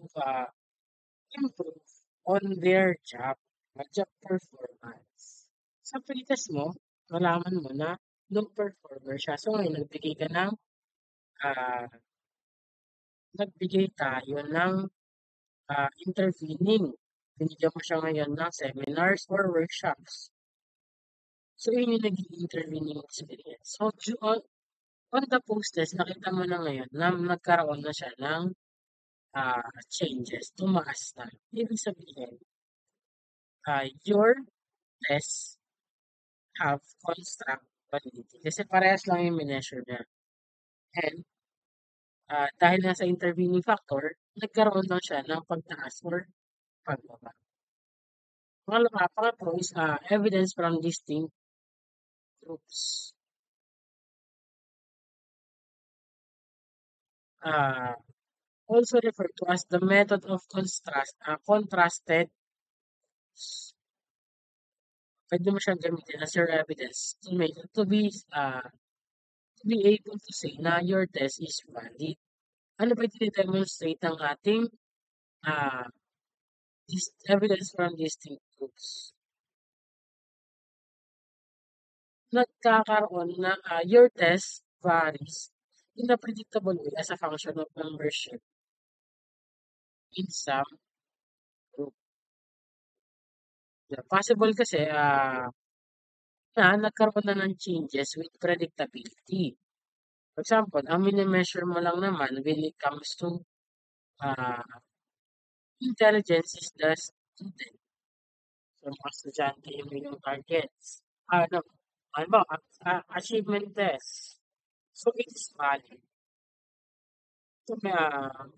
Speaker 1: improve on their job performance. Sa pretest mo, nalaman mo na low performer siya. So ngayon, ah, nagbigay tayo ng intervening. Binigyan mo siya ngayon ng seminars or workshops. So yun yung naging intervening experience. So on the post-test, nakita mo na ngayon na nagkaroon na siya ng changes, tumaas na. Ibig sabihin, your tests have construct validity. Kasi parehas lang yung mineasure niya. And dahil nasa intervening factor, nagkaroon lang siya ng pagtaas or pagbaba. Pangatlo is evidence from distinct groups. Uh, Also referred to as the method of contrasted. Pwede mo siyang gamitin as your evidence to be able to say na your test is valid. Ano ba demonstrate ng ating uh, evidence from distinct groups? Nagkakaroon na your test varies in a predictable way as a function of membership in some group. Yeah, possible kasi na nagkaroon na ng changes with predictability. For example, ang mini-measure mo lang naman when it comes to uh, intelligence is the student. So, mga estudyante yung inyong targets. No, ano ba, achievement test. So, it is valid to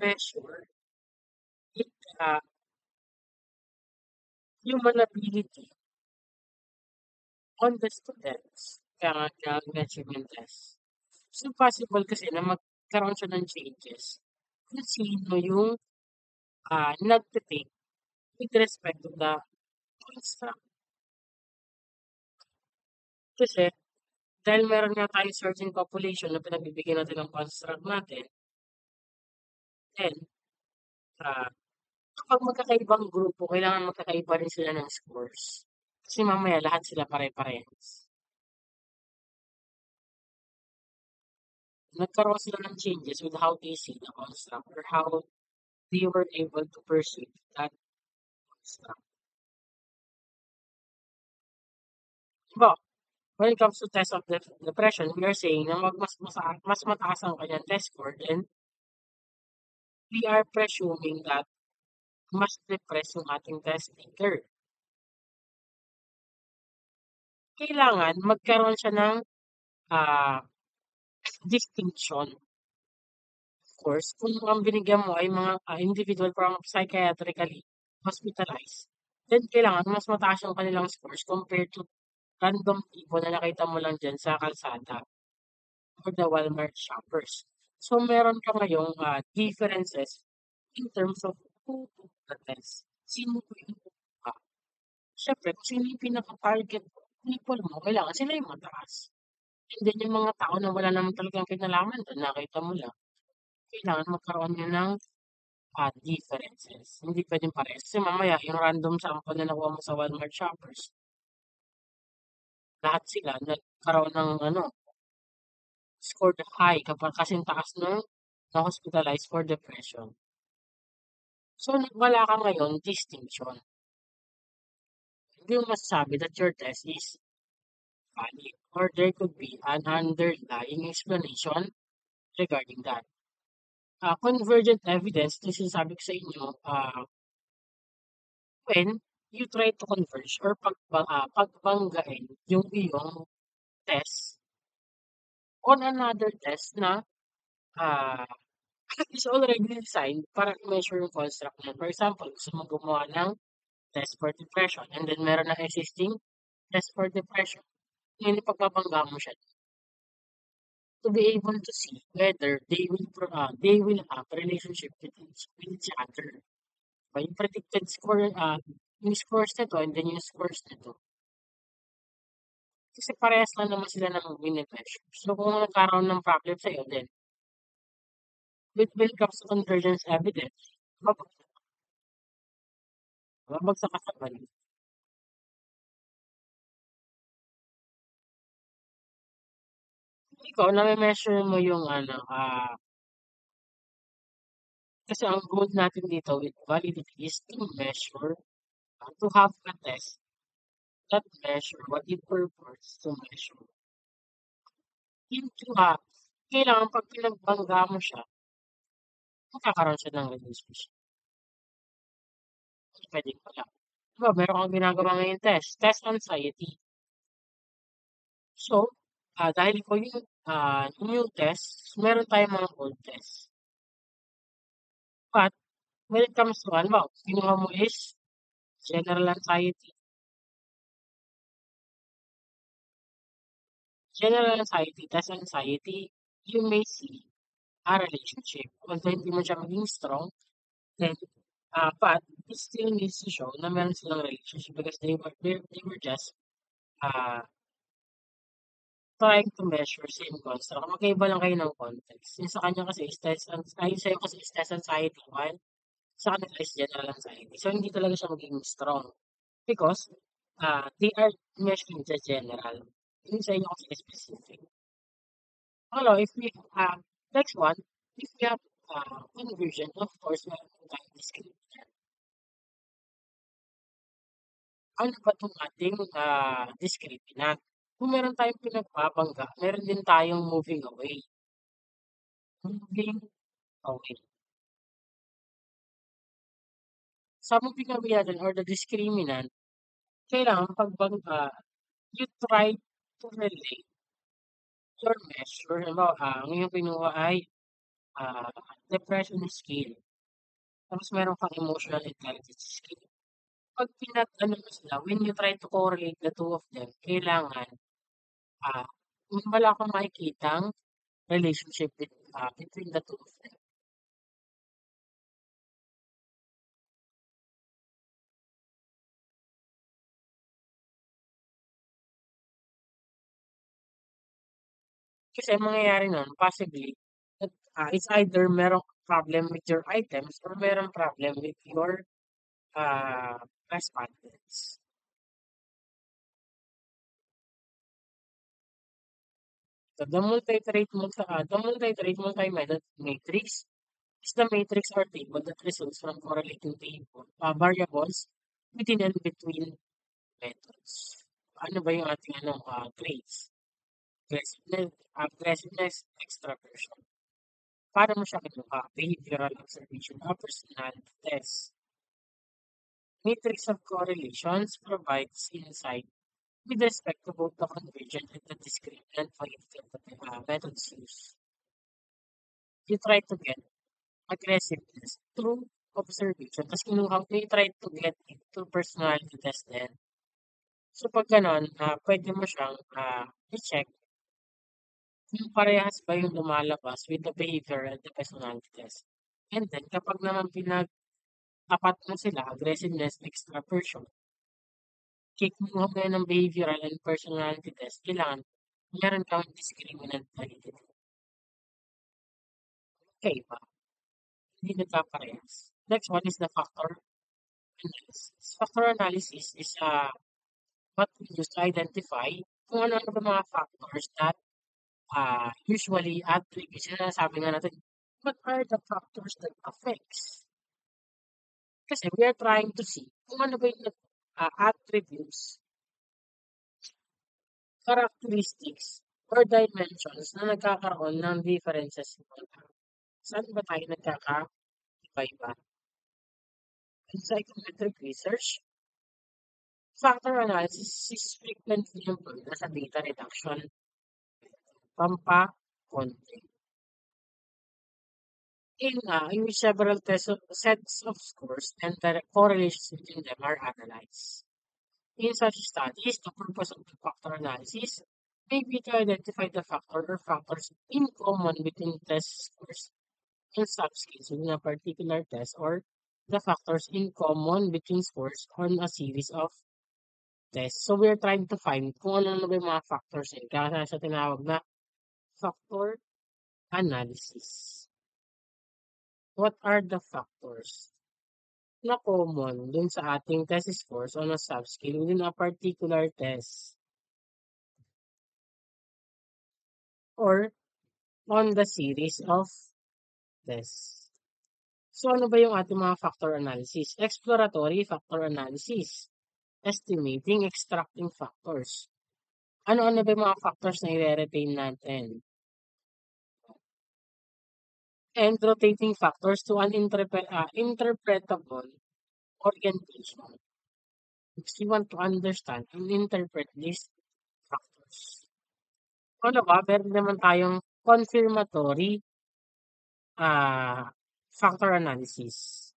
Speaker 1: measure it, human ability on the students. Kaya nga achievement test. So, possible kasi na magkaroon siya ng changes kung sino yung nagtitake with respect to the construct. Kasi, dahil meron nga tayong certain population na pinagbibigyan natin ng construct natin, then, ah, kapag magkakaibang grupo, kailangan magkakaiba rin sila ng scores. Kasi mamaya lahat sila pare-parehas. Nagkaroon sila ng changes with how they see the construct or how they were able to perceive that construct. Diba, when it comes to test of depression, we are saying na mas mataas ang kanyang test score, then we are presuming that mas depressed yung ating test taker. Kailangan magkaroon siya ng ah, distinction. Of course, kung ang binigyan mo ay mga individual from psychiatrically hospitalized, then kailangan mas mataas yung kanilang scores compared to random people na nakita mo lang dyan sa kalsada or the Walmart shoppers. So, meron ka ngayong differences in terms of who took the test. Sino po yung kumuha. Siyempre, kung sino yung pinaka-target people mo, kailangan sila yung mataas. And then yung mga tao na wala naman talagang kinalaman doon, nakita mo lang, kailangan magkaroon yun ng differences. Hindi pwedeng parehas. Kasi mamaya, yung random sample na nakuha mo sa Walmart shoppers, lahat sila nagkaroon ng scored high kapag kasing taas nung na-hospitalize for depression. So, wala ka ngayon distinction. Hindi mo masasabi that your test is valid or there could be an underlying explanation regarding that. Convergent evidence, this is sabi ko sa inyo, when you try to converge or pagbanggain yung iyong test on another test na uh, is already designed para i-measure yung construct niya. For example, gusto mo gumawa ng test for depression and then meron na existing test for depression. ngayon ipagpapangga mo siya to be able to see whether they will have a relationship with each other. Yung predicted score, yung scores nito and then yung scores nito. Kasi parehas lang naman sila ng mini-measure. So kung nagkaroon ng problem sa'yo, then when it comes to convergence evidence, babagsak ka sa balik. Ikaw, nami-measure mo yung ano, kasi ang goal natin dito with validity is to measure, to have a test that measure what it purports to measure. Into kailangan pag pinagbangga mo siya, magkakaroon siya ng relationship. Pwede pala. Diba, meron kang ginagawa ngayon test anxiety. So, dahil ko yung new test, meron tayong mga old test. But, when it comes to, ano, kinuha mo is general anxiety. General anxiety, test anxiety, you may see a relationship. Although hindi mo siya maging strong, then, but it still needs to show na meron silang relationship because they were just uh, trying to measure same construct. Magkaiba lang kayo ng context. Yung sa kanya kasi is sa'yo kasi is test anxiety 1, sa kanila is general anxiety. So, hindi talaga siya magiging strong because they are measuring the general. Yung sa inyo kasi is specific. Hello, if we next one, if we have conversion, of course, meron tayong discriminant. Ano ba itong ating discriminant? Kung meron tayong pinagbabangga, meron din tayong moving away. Moving away. Sa moving away natin or the discriminant, kailangan you try to relate your measure. Halimbawa, ang iyong kinuha ay ah, depression scale. Tapos meron kang emotional intelligence scale. Pag ano mo sila, when you try to correlate the two of them, kailangan ah, wala kang makikitang relationship between the two of them. Kasi ang mangyayari nun, possibly, it's either merong problem with your items or merong problem with your respondents. So the multi-trait multi-method matrix is the matrix or table that results from correlating variables within and between methods. Ano ba yung ating traits? Aggressiveness, extraversion. Paano mo siya kinuha? Behavioral observation or personality test. Matrix of correlations provides insight with respect to both the convergent and the discriminant validity of the methods used. You try to get aggressiveness through observation. Tapos you try to get it through personality test din. So pag gano'n, pwede mo siyang i-check kung parehas ba yung lumalabas with the behavior and the personality test. And then kapag naman tapat mo sila, aggressiveness, extraversion, kinuha mo yan ng behavioral and personality test, kailangan meron kang discriminant validity. Okay ba? Hindi nagkaparehas. Next one is the factor analysis. Factor analysis is what we use to identify kung ano-ano ba mga factors that usually attributes. Sinasabi nga natin, what are the factors that affects? Kasi we are trying to see kung ano ba yung attributes, characteristics, or dimensions na nagkakaroon ng differences. Saan ba tayo nagkaka-iba-iba? In psychometric research, factor analysis is frequently employed as a data reduction pampakonte. In which several sets of scores and the correlations between them are analyzed. In such studies, the purpose of the factor analysis may be to identify the factor or factors in common between test scores and subscales within a particular test, or the factors in common between scores on a series of tests. So we're trying to find kung ano ba yung mga factors yun. Kaya siya tinawag na factor analysis. What are the factors na common dun sa ating test scores on a subscale within a particular test or on the series of tests? So ano ba yung ating mga factor analysis? Exploratory factor analysis. Estimating, extracting factors. Ano-ano ba yung mga factors na i-retain natin? And rotating factors to an interpretable orientation. Because we want to understand and interpret these factors. Ano ba? Meron naman tayong confirmatory factor analysis.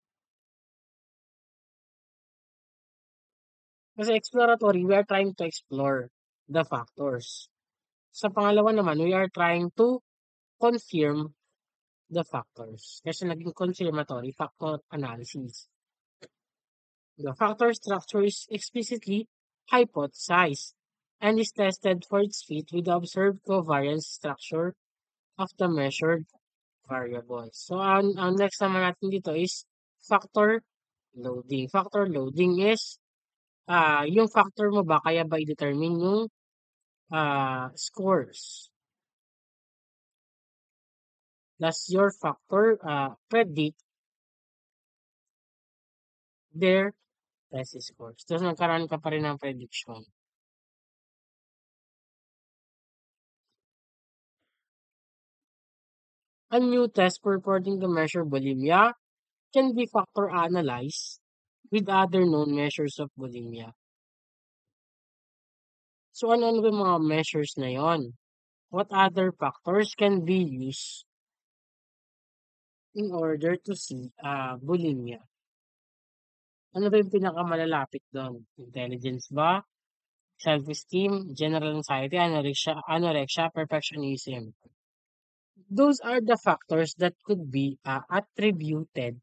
Speaker 1: Kasi exploratory, we are trying to explore the factors. Sa pangalawa naman, we are trying to confirm the factors. Kasi naging confirmatory factor analysis. The factor structure is explicitly hypothesized and is tested for its fit with the observed covariance structure of the measured variables. So, ang next naman natin dito is factor loading. Factor loading is yung factor mo ba kaya ba i-determine yung scores? Does your factor predict their test scores? Tapos nagkaroon ka pa rin ng prediction. A new test purporting to measure bulimia can be factor analyzed with other known measures of bulimia. So ano-ano ba yung mga measures na yon? What other factors can be used in order to see bulimia? Ano ba yung pinakamalalapit doon? Intelligence ba? Self-esteem, general anxiety, anorexia, perfectionism. Those are the factors that could be attributed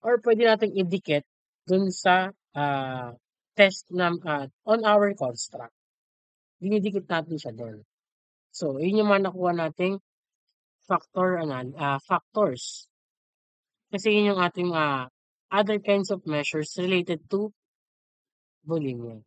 Speaker 1: or pwede nating idikit dun sa test na on our construct. Dinidikit natin siya doon. So, yun yung mga nakuha nating factors. Kasi yun yung ating other kinds of measures related to bulimia.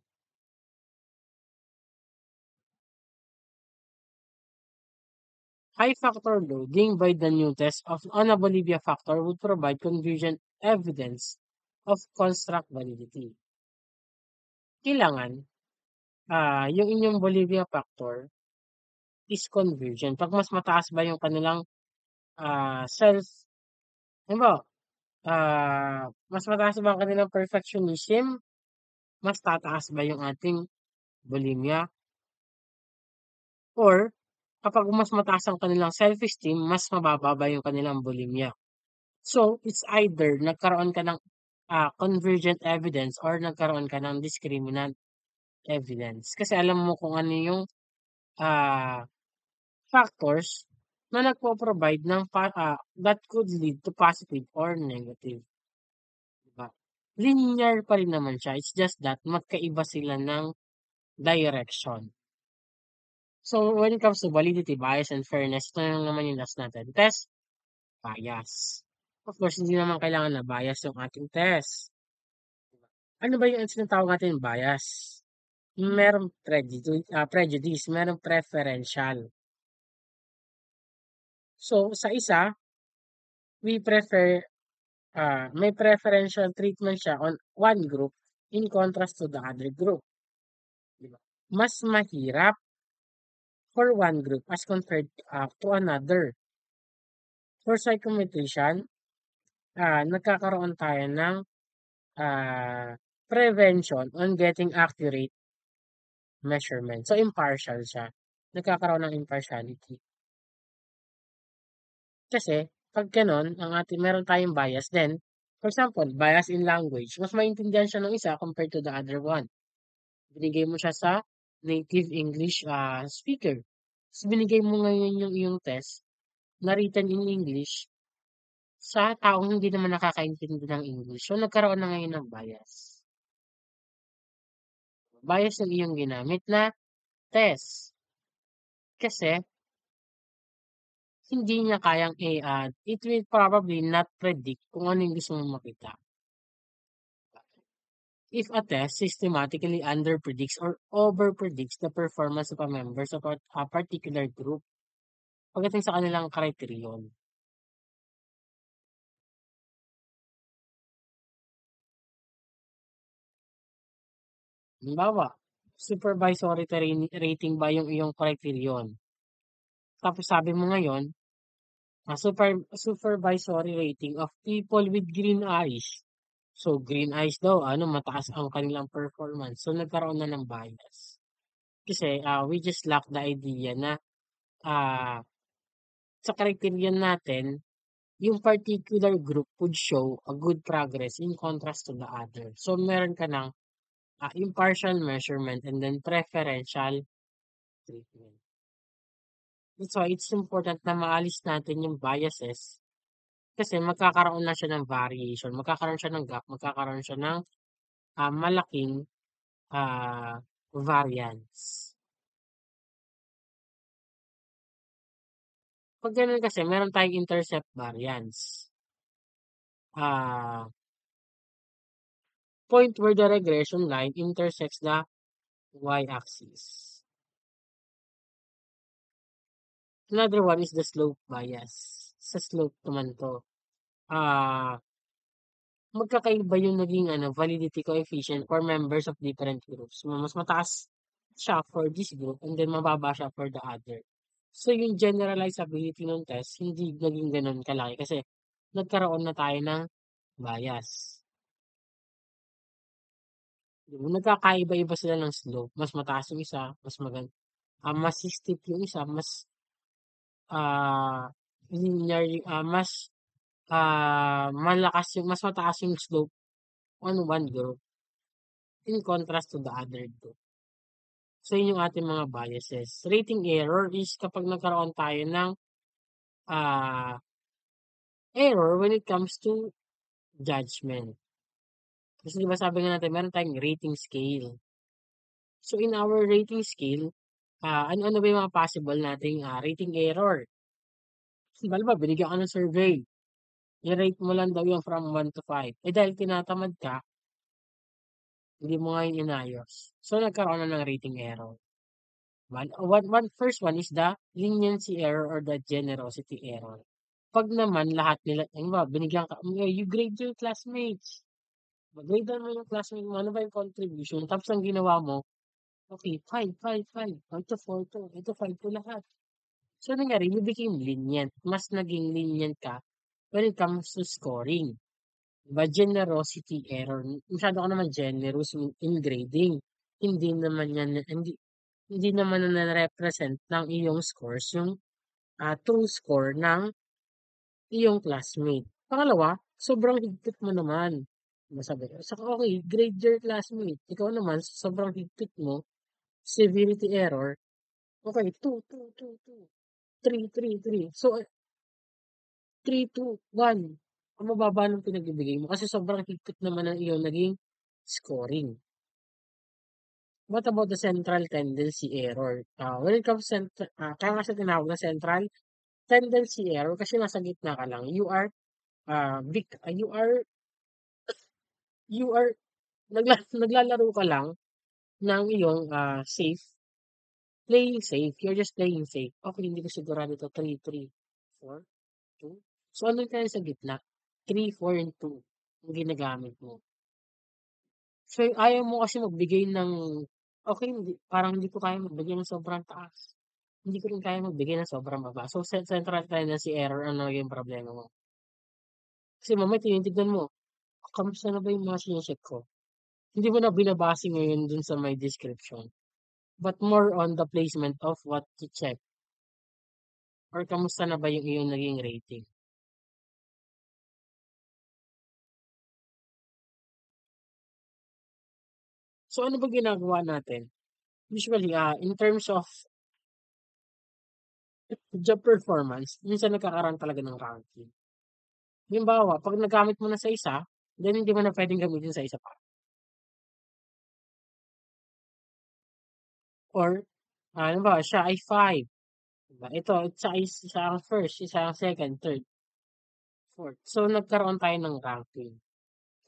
Speaker 1: High factor loading by the new test on a Bolivia factor would provide convergent evidence of construct validity. Kailangan, yung inyong Bolivia factor is convergent. Pag mas mataas ba yung kanilang self, ano ba, mas mataas ba ang kanilang perfectionism, mas tataas ba yung ating bulimia? Or, kapag mas mataas ang kanilang self-esteem, mas mababa ba yung kanilang bulimia? So, it's either nagkaroon ka ng convergent evidence or nagkaroon ka ng discriminant evidence. Kasi alam mo kung ano yung factors na nagpo-provide ng that could lead to positive or negative. Diba? Linear pa rin naman siya. It's just that magkaiba sila ng direction. So, when it comes to validity, bias, and fairness, ito na naman yung last natin. Test, bias. Of course, hindi naman kailangan na bias yung ating test. Ano ba yung sinatawag natin bias? Merong prejudice, merong preferential. So, sa isa, we prefer, may preferential treatment siya on one group in contrast to the other group. Diba? Mas mahirap for one group as compared to another. For psychometrician, nagkakaroon tayo ng prevention on getting accurate measurement. So, impartial siya. Nagkakaroon ng impartiality. Kasi, pag ganon, meron tayong bias, then, For example, bias in language. Mas maintindihan siya ng isa compared to the other one. Binigay mo siya sa native English speaker. Tapos binigay mo ngayon yung iyong test na written in English sa taong hindi naman nakakaintindi ng English. So, nagkaroon na ngayon ng bias. Bias yung iyong ginamit na test. Kasi, hindi niya kayang i-add. It will probably not predict kung ano yung gusto mong makita. If a test systematically underpredicts or overpredicts the performance of a members of a particular group pagdating sa kanilang kriteriyon. Halimbawa, supervisory rating ba yung iyong kriteriyon? Tapos sabi mo ngayon, supervisory rating of people with green eyes. So, green eyes daw, mataas ang kanilang performance. So, nagkaroon na ng bias. Kasi, we just lack the idea na ah, sa criterion natin, yung particular group would show a good progress in contrast to the other. So, meron ka ng impartial measurement and then preferential treatment. That's why it's important na maalis natin yung biases kasi magkakaroon na siya ng variation, magkakaroon siya ng gap, magkakaroon siya ng malaking variance. Pag ganun kasi, meron tayong intercept variance. Ah, point where the regression line intersects the y-axis. Another one is the slope bias. Sa slope naman to. Ah, magkakaiba yung naging validity coefficient for members of different groups. Mas mataas siya for this group and then mababa siya for the other. So yung generalizability ng test, hindi naging ganun kalaki kasi nagkaroon na tayo ng bias. Nagkakaiba-iba sila ng slope. Mas mataas yung isa, mas maganda. Mas steep yung isa, mas ah linear, mas malakas yung, mas mataas yung slope on one group in contrast to the other group. So, yun yung ating mga biases. Rating error is kapag nagkaroon tayo ng ah, error when it comes to judgment. Kasi di ba sabi nga natin, meron tayong rating scale. So, in our rating scale, ano-ano ba yung mga possible nating rating error? Halimbawa, binigyan ka ng survey. I-rate mo lang daw yung from 1 to 5. Eh dahil tinatamad ka, hindi mo nga yun inayos. So, nagkaroon na ng rating error. First one is the leniency error or the generosity error. Pag naman lahat nila, ano ba, binigyan ka, you grade your classmates. Mag-grade mo yung classmate mo, ano ba yung contribution? Tapos ang ginawa mo, okay, 5, 5, 5. Ito 4 to, ito 5 to lahat. So, nangyari, you became lenient. Mas naging lenient ka when it comes to scoring. Diba, generosity error. Masyado ka naman generous in grading. Hindi naman yan, hindi naman na-represent ng iyong scores yung true score ng iyong classmate. Pangalawa, sobrang higpit mo naman. Masabi ko, saka okay, grade your classmate. Ikaw naman, sobrang higpit mo, severity error, okay, 2, 2, 2, 2, 3, 3, 3. So, 3, 2, 1. Ang mababa ng pinagbibigay mo kasi sobrang higpit naman ang iyong naging scoring. What about the central tendency error? When it comes to, kaya nga siya tinawag na central tendency error kasi nasa gitna ka lang. You are, naglalaro ka lang ng iyong playing safe. You're just playing safe. Okay, hindi ko sigurado ito. 3, 3, 4, 2. So, ano tayo sa gitna? 3, 4, and 2 ang ginagamit mo. So, ayaw mo kasi magbigay ng, okay, parang hindi ko kaya magbigay ng sobrang taas. Hindi ko rin kaya magbigay ng sobrang baba. So, central tendency error, ano yung problema mo? Kasi mamaya tinitignan mo, kamusta na ba yung mga sinecheck ko? Hindi mo na binabase ngayon dun sa my description, but more on the placement of what to check or kamusta na ba yung iyong naging rating. So ano ba ginagawa natin? Usually, in terms of job performance, minsan nagkakaroon talaga ng ranking. Halimbawa, 'pag nagamit mo na sa isa, then hindi mo na puwedeng gamitin sa isa pa. Or, halimbawa siya ay 5, 'di ba? Ito, isa ang first, isa ang second, third, fourth. So nagkaroon tayo ng ranking.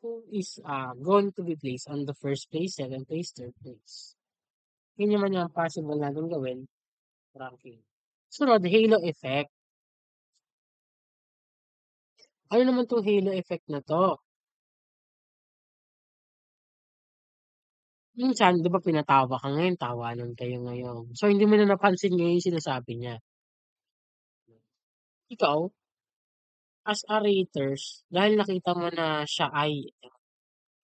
Speaker 1: Who is going to be placed on the first place, second place, third place. Yun naman yung possible natin gawin, ranking. Sunod, halo effect. Ano naman 'tong halo effect na 'to? Minsan 'di ba pinatawa ka ngayon, tawanan kayo ngayon. So hindi mo na napansin ngayon yung sinasabi niya. Ikaw, as a raters, dahil nakita mo na siya ay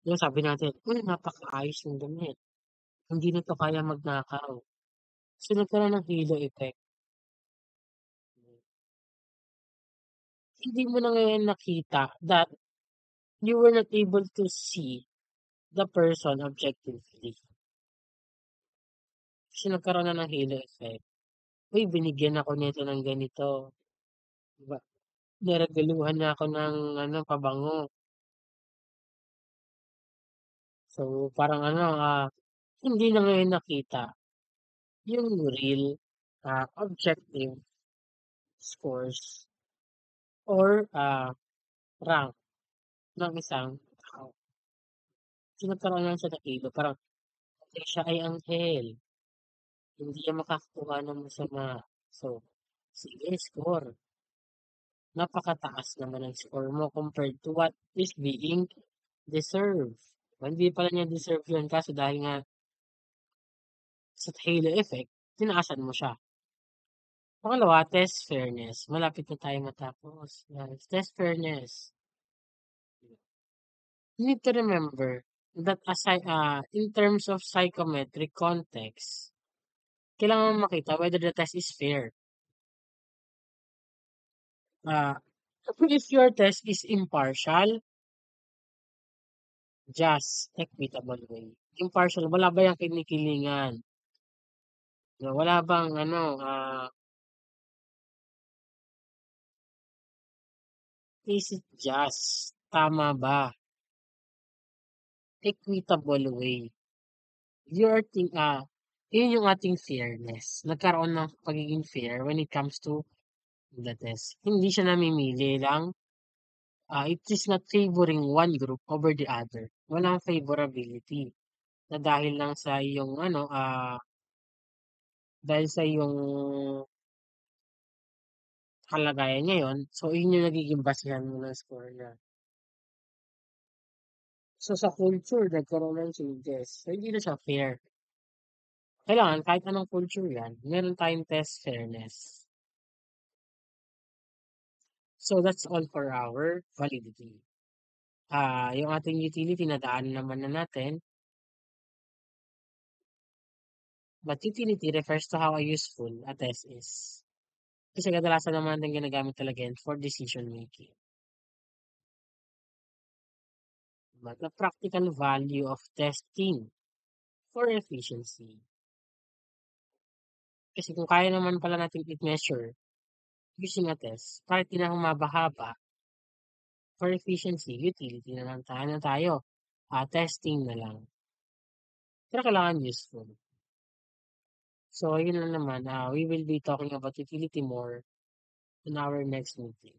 Speaker 1: yung sabi natin, "Uy, napakaayos ng damit. Hindi nito kaya magnakaw." So nagkaroon ng halo effect. Hindi mo na ngayon nakita that you were not able to see the person objectively. Kasi nagkaroon na ng halo effect. Uy, binigyan ako nito ng ganito. Diba? Niregaluhan niya ako ng ano, pabango. So, parang ano, hindi na ngayon nakita yung real objective scores or rank ng isang tao. So, nagkaroon lang siya ng halo. Parang, okay, siya ay anghel. Hindi siya makakakuha ng masama. So, sige, score. Napakataas naman ang score mo compared to what is being deserved. Hindi pala niya deserve yun kaso dahil nga sa halo effect, tinaasan mo siya. Pangalawa, test fairness. Malapit na tayo matapos. Yes, test fairness. You need to remember that in terms of psychometric context, kailangan makita whether the test is fair. Uh, if your test is impartial, just, equitable way. Impartial, wala ba yung kinikilingan? Wala bang is it just? Tama ba? Equitable way. Your thing, yun yung ating fairness. Nagkaroon ng pagiging fair when it comes to the test. Hindi siya namimili lang. It is not favoring one group over the other. Walang favorability. Na dahil lang sa iyong dahil sa iyong kalagayan ngayon, so yun yung nagiging basehan mo ng score niya. So sa culture, nagkaroon ng changes. So hindi na siya fair. Kailangan kahit anong culture yan, meron tayong test fairness. So that's all for our validity. Yung ating utility nadaanan naman na natin, but utility refers to how useful a test is. Kasi kadalasan naman natin ginagamit talaga yan for decision making. But the practical value of testing for efficiency. Kasi kung kaya naman pala natin i-measure using a test, kahit di na humaba-haba, for efficiency, utility na lang tayo. Testing na lang. Pero kailangan useful. So, yun lang naman. We will be talking about utility more in our next meeting.